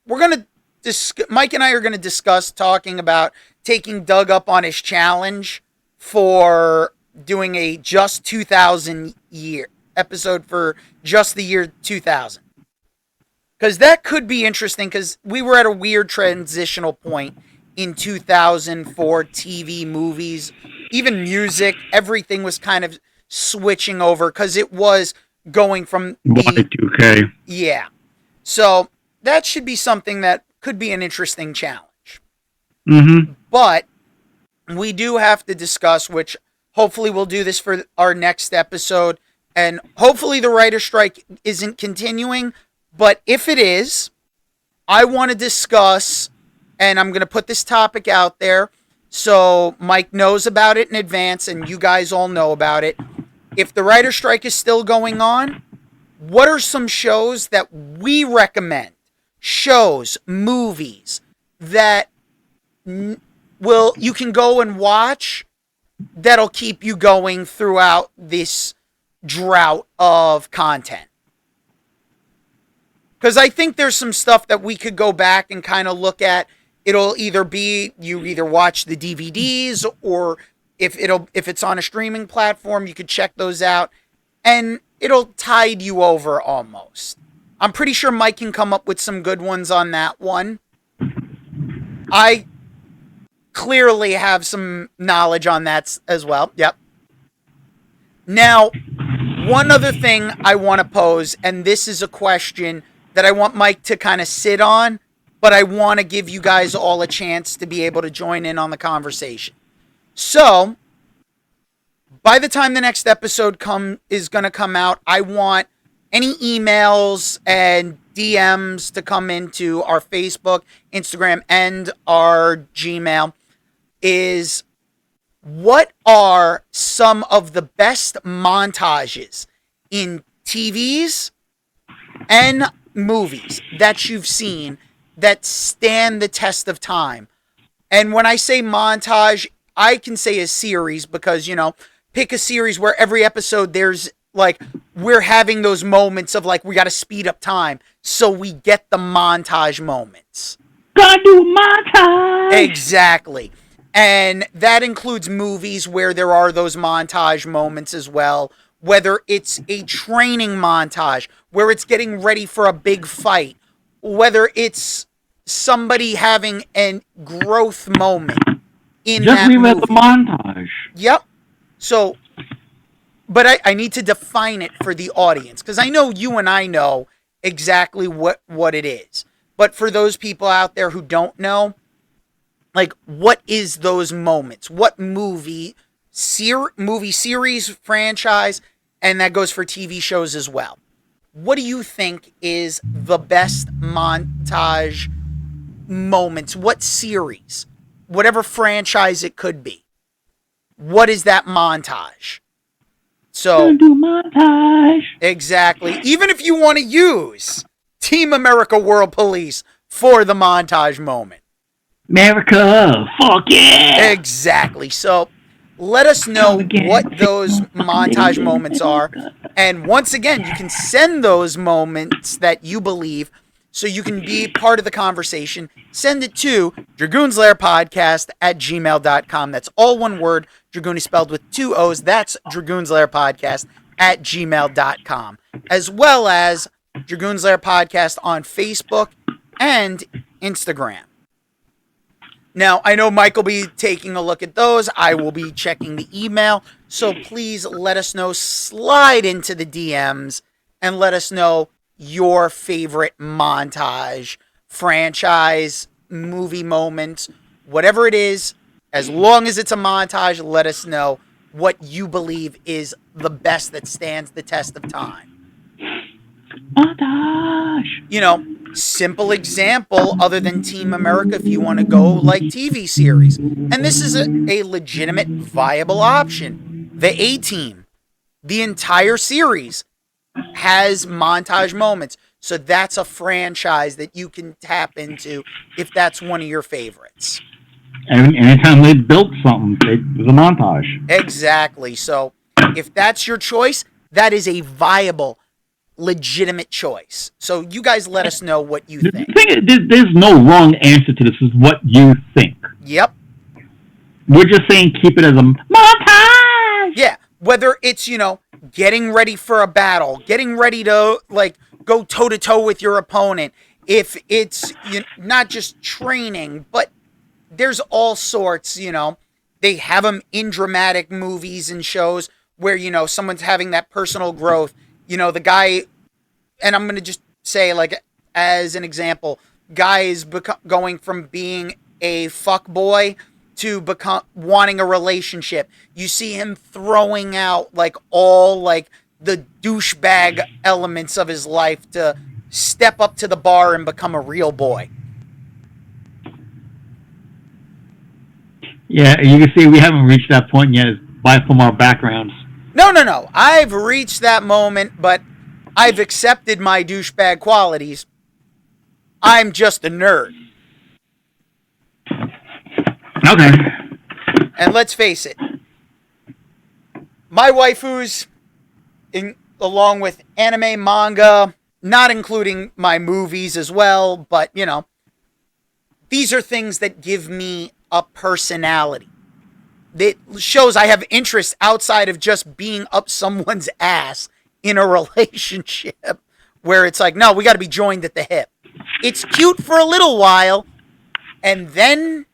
we're going to Mike and I are going to discuss talking about taking Doug up on his challenge for doing a just 2000 year episode for just the year 2000. Cuz that could be interesting cuz we were at a weird transitional point in 2000 for TV, movies, even music, everything was kind of switching over because it was going from Y2K. Yeah. So that should be something that could be an interesting challenge. Mm-hmm. But we do have to discuss, which hopefully we'll do this for our next episode, and hopefully the writer's strike isn't continuing, but if it is, I want to discuss, and I'm going to put this topic out there, so Mike knows about it in advance and you guys all know about it. If the writer's strike is still going on, what are some shows that we recommend? Shows, movies that you can go and watch that'll keep you going throughout this drought of content. Because I think there's some stuff that we could go back and kind of look at. It'll either be you either watch the DVDs or if it's on a streaming platform, you could check those out and it'll tide you over almost. I'm pretty sure Mike can come up with some good ones on that one. I clearly have some knowledge on that as well. Yep. Now, one other thing I want to pose, and this is a question that I want Mike to kind of sit on, but I want to give you guys all a chance to be able to join in on the conversation. So, by the time the next episode is going to come out, I want any emails and DMs to come into our Facebook, Instagram, and our Gmail. Is what are some of the best montages in TVs and movies that you've seen that stand the test of time? And when I say montage, I can say a series because, pick a series where every episode there's like, we're having those moments of like, we got to speed up time so we get the montage moments. Gotta do montage! Exactly. And that includes movies where there are those montage moments as well, whether it's a training montage, where it's getting ready for a big fight, whether it's somebody having a growth moment in Just that leave movie. it at the montage. Yep. So, but I need to define it for the audience, because I know you and I know exactly what it is. But for those people out there who don't know, Like, what is those moments? What movie series, franchise, and that goes for TV shows as well. What do you think is the best montage moments? What series? Whatever franchise it could be. What is that montage? So, do montage. Exactly. Even if you want to use Team America World Police for the montage moment. America, fuck yeah! Exactly. So let us know what those montage moments are. And once again, you can send those moments that you believe so you can be part of the conversation. Send it to dragoonslairpodcast@gmail.com. That's all one word. Dragoon is spelled with 2 O's. That's dragoonslairpodcast@gmail.com. As well as Dragoon's Lair Podcast on Facebook and Instagram. Now, I know Mike will be taking a look at those. I will be checking the email. So please let us know. Slide into the DMs and let us know your favorite montage, franchise, movie moments, whatever it is. As long as it's a montage, let us know what you believe is the best that stands the test of time. Montage! You know, simple example other than Team America if you want to go like TV series. And this is a legitimate, viable option. The A-Team, the entire series has montage moments. So that's a franchise that you can tap into if that's one of your favorites. Anytime they built something, it was a montage. Exactly. So if that's your choice, that is a viable, legitimate choice. So you guys let us know what you think. There's no wrong answer to this. Is what you think. Yep. We're just saying keep it as a montage. Yeah. Whether it's, getting ready for a battle, getting ready to, go toe-to-toe with your opponent. If it's not just training, but there's all sorts, They have them in dramatic movies and shows where, someone's having that personal growth. The guy, and I'm going to just say, as an example, guy is going from being a fuck boy to wanting a relationship. You see him throwing out, all, the douchebag elements of his life to step up to the bar and become a real boy. Yeah, you can see we haven't reached that point yet from our backgrounds. No. I've reached that moment, but I've accepted my douchebag qualities. I'm just a nerd. Okay. And let's face it, my waifus, along with anime, manga, not including my movies as well, but, these are things that give me a personality. It shows I have interest outside of just being up someone's ass in a relationship where it's like, no, we got to be joined at the hip. It's cute for a little while, and then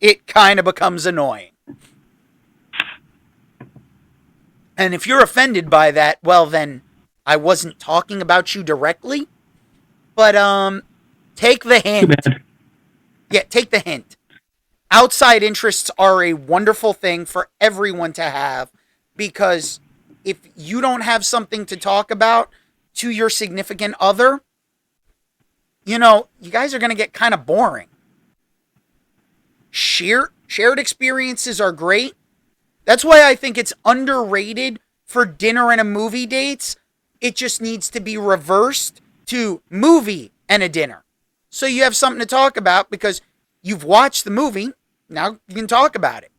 it kind of becomes annoying. And if you're offended by that, well, then I wasn't talking about you directly. But take the hint. Yeah, take the hint. Outside interests are a wonderful thing for everyone to have, because if you don't have something to talk about to your significant other, you guys are going to get kind of boring. Shared experiences are great. That's why I think it's underrated for dinner and a movie dates. It just needs to be reversed to movie and a dinner. So you have something to talk about because you've watched the movie. Now you can talk about it.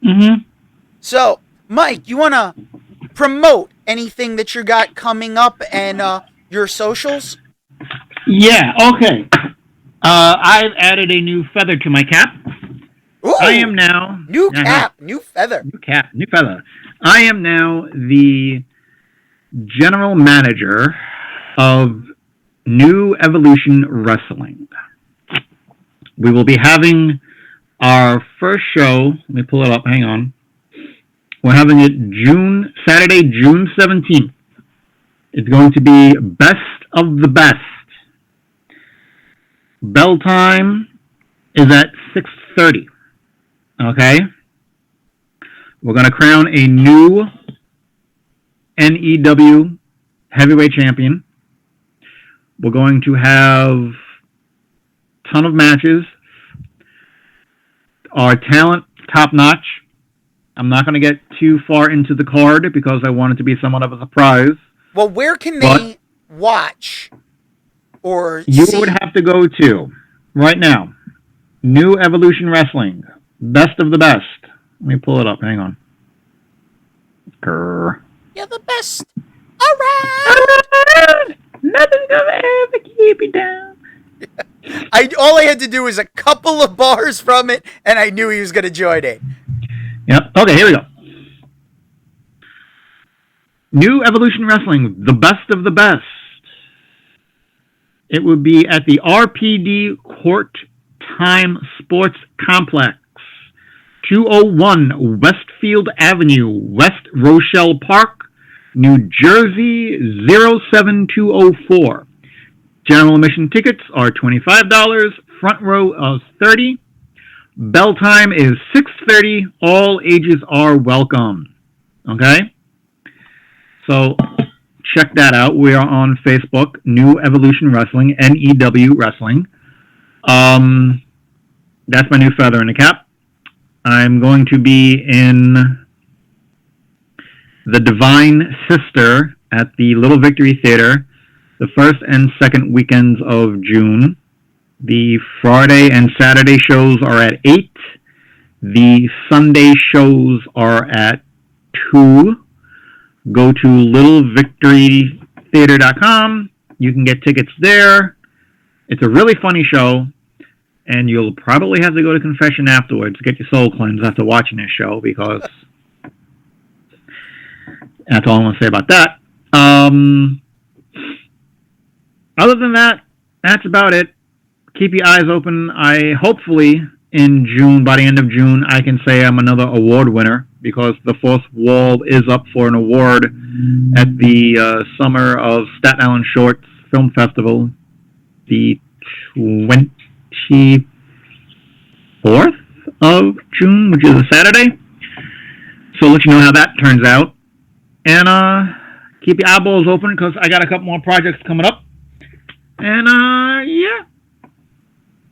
Mm-hmm. So, Mike, you want to promote anything that you got coming up and your socials? Yeah, okay. I've added a new feather to my cap. Ooh, I am now... New cap, new feather. New cap, new feather. I am now the general manager of New Evolution Wrestling. We will be having our first show. Let me pull it up. Hang on. We're having it Saturday, June 17th. It's going to be Best of the Best. Bell time is at 6:30. Okay? We're going to crown a new NEW heavyweight champion. We're going to have a ton of matches. Our talent, top notch. I'm not going to get too far into the card because I want it to be somewhat of a surprise. Well, where can they watch or you see? would have to go to, right now, New Evolution Wrestling. Best of the best. Let me pull it up. Hang on. Grr. You're the best around. Nothing's gonna ever keep you down. All I had to do was a couple of bars from it, and I knew he was going to join it. Yep. Okay, here we go. New Evolution Wrestling, the best of the best. It would be at the RPD Court Time Sports Complex, 201 Westfield Avenue, West Rochelle Park, New Jersey 07204. General admission tickets are $25. Front row is $30. Bell time is 6:30. All ages are welcome. Okay? So check that out. We are on Facebook, New Evolution Wrestling, NEW Wrestling. That's my new feather in the cap. I'm going to be in the Divine Sister at the Little Victory Theater the first and second weekends of June. The Friday and Saturday shows are at 8. The Sunday shows are at 2. Go to littlevictorytheater.com. You can get tickets there. It's a really funny show, and you'll probably have to go to confession afterwards to get your soul cleansed after watching this show, because that's all I'm going to say about that. Other than that, that's about it. Keep your eyes open. Hopefully in June, by the end of June, I can say I'm another award winner, because the Fourth Wall is up for an award at the Summer of Staten Island Shorts Film Festival, the 24th of June, which is a Saturday. So I'll let you know how that turns out. And keep your eyeballs open, because I got a couple more projects coming up. And yeah.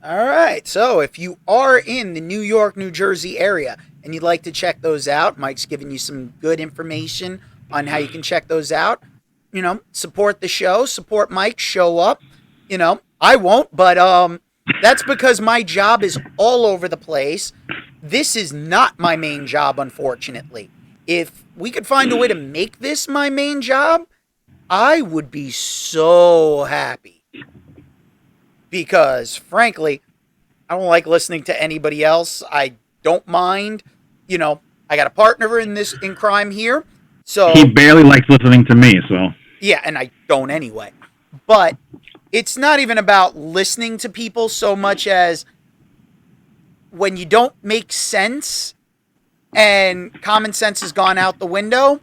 All right. So if you are in the New York, New Jersey area and you'd like to check those out, Mike's giving you some good information on how you can check those out. You know, support the show, support Mike, show up. You know, I won't, but that's because my job is all over the place. This is not my main job, unfortunately. If we could find a way to make this my main job, I would be so happy. Because, frankly, I don't like listening to anybody else. I don't mind. You know, I got a partner in crime here. So he barely likes listening to me, so. Yeah, and I don't anyway. But it's not even about listening to people so much as when you don't make sense and common sense has gone out the window,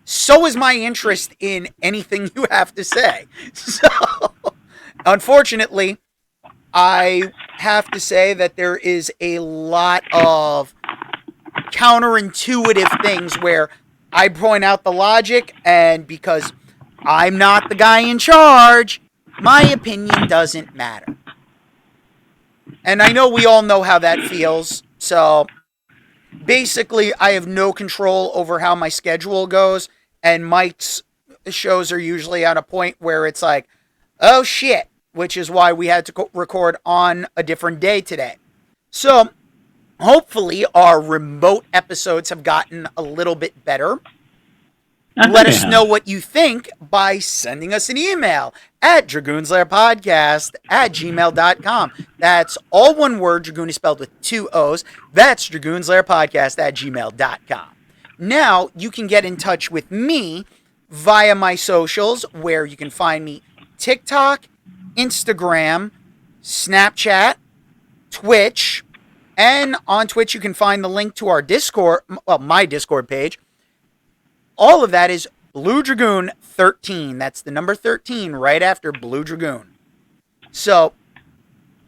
so is my interest in anything you have to say. So, unfortunately, I have to say that there is a lot of counterintuitive things where I point out the logic, and because I'm not the guy in charge, my opinion doesn't matter. And I know we all know how that feels, so basically I have no control over how my schedule goes, and Mike's shows are usually at a point where it's like, oh shit, which is why we had to record on a different day today. So, hopefully our remote episodes have gotten a little bit better. Let us know what you think by sending us an email at dragoonslairpodcast@gmail.com. That's all one word. Dragoon is spelled with 2 O's. That's dragoonslairpodcast@gmail.com. Now, you can get in touch with me via my socials, where you can find me TikTok, Instagram, Snapchat, Twitch, and on Twitch you can find the link to our Discord, well, my Discord page. All of that is Blue Dragoon 13. That's the number 13 right after Blue Dragoon. So,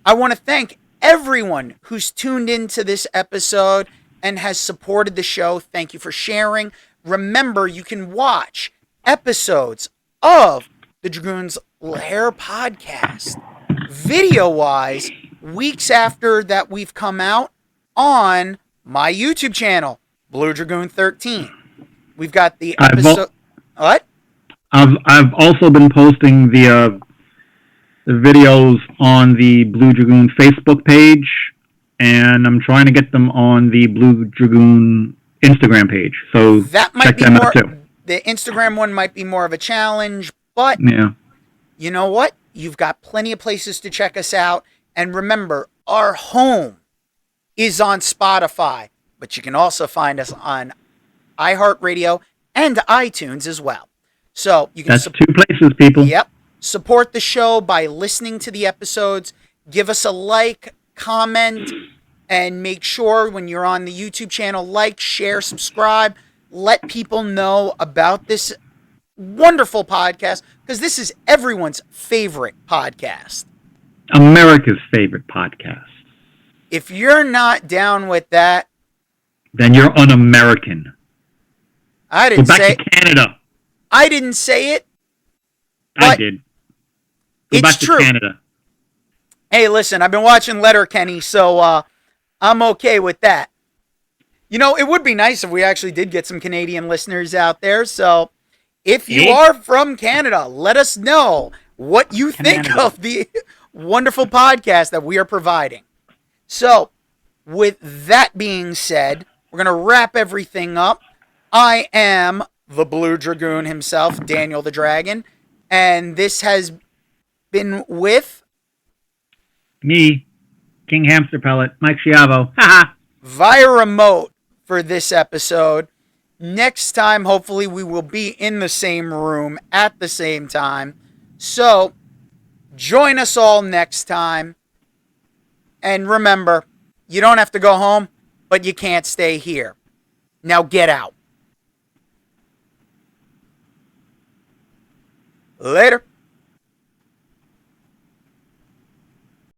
I want to thank everyone who's tuned into this episode and has supported the show. Thank you for sharing. Remember, you can watch episodes of the Dragoon's Lair podcast video-wise weeks after that we've come out on my YouTube channel, Blue Dragoon 13. We've got the episode... What? I've also been posting the videos on the Blue Dragoon Facebook page, and I'm trying to get them on the Blue Dragoon Instagram page. So that might be more. The Instagram one might be more of a challenge, but yeah, you know what? You've got plenty of places to check us out. And remember, our home is on Spotify, but you can also find us on iHeartRadio and iTunes as well. So you can that's 2 places, people. Yep. Support the show by listening to the episodes. Give us a like, comment, and make sure when you're on the YouTube channel, like, share, subscribe. Let people know about this wonderful podcast, because this is everyone's favorite podcast. America's favorite podcast. If you're not down with that, then you're un-American. I didn't Go back say to Canada. I didn't say it. I did. Go back to true. Canada. Hey, listen, I've been watching Letterkenny, so I'm okay with that. You know, it would be nice if we actually did get some Canadian listeners out there. So if you are from Canada, let us know what you think of the wonderful podcast that we are providing. So with that being said, we're going to wrap everything up. I am the Blue Dragoon himself, Daniel the Dragon, and this has been with me, King Hamster Pellet, Mike Schiavo. Via remote for this episode. Next time, hopefully, we will be in the same room at the same time. So, join us all next time. And remember, you don't have to go home, but you can't stay here. Now get out. Later.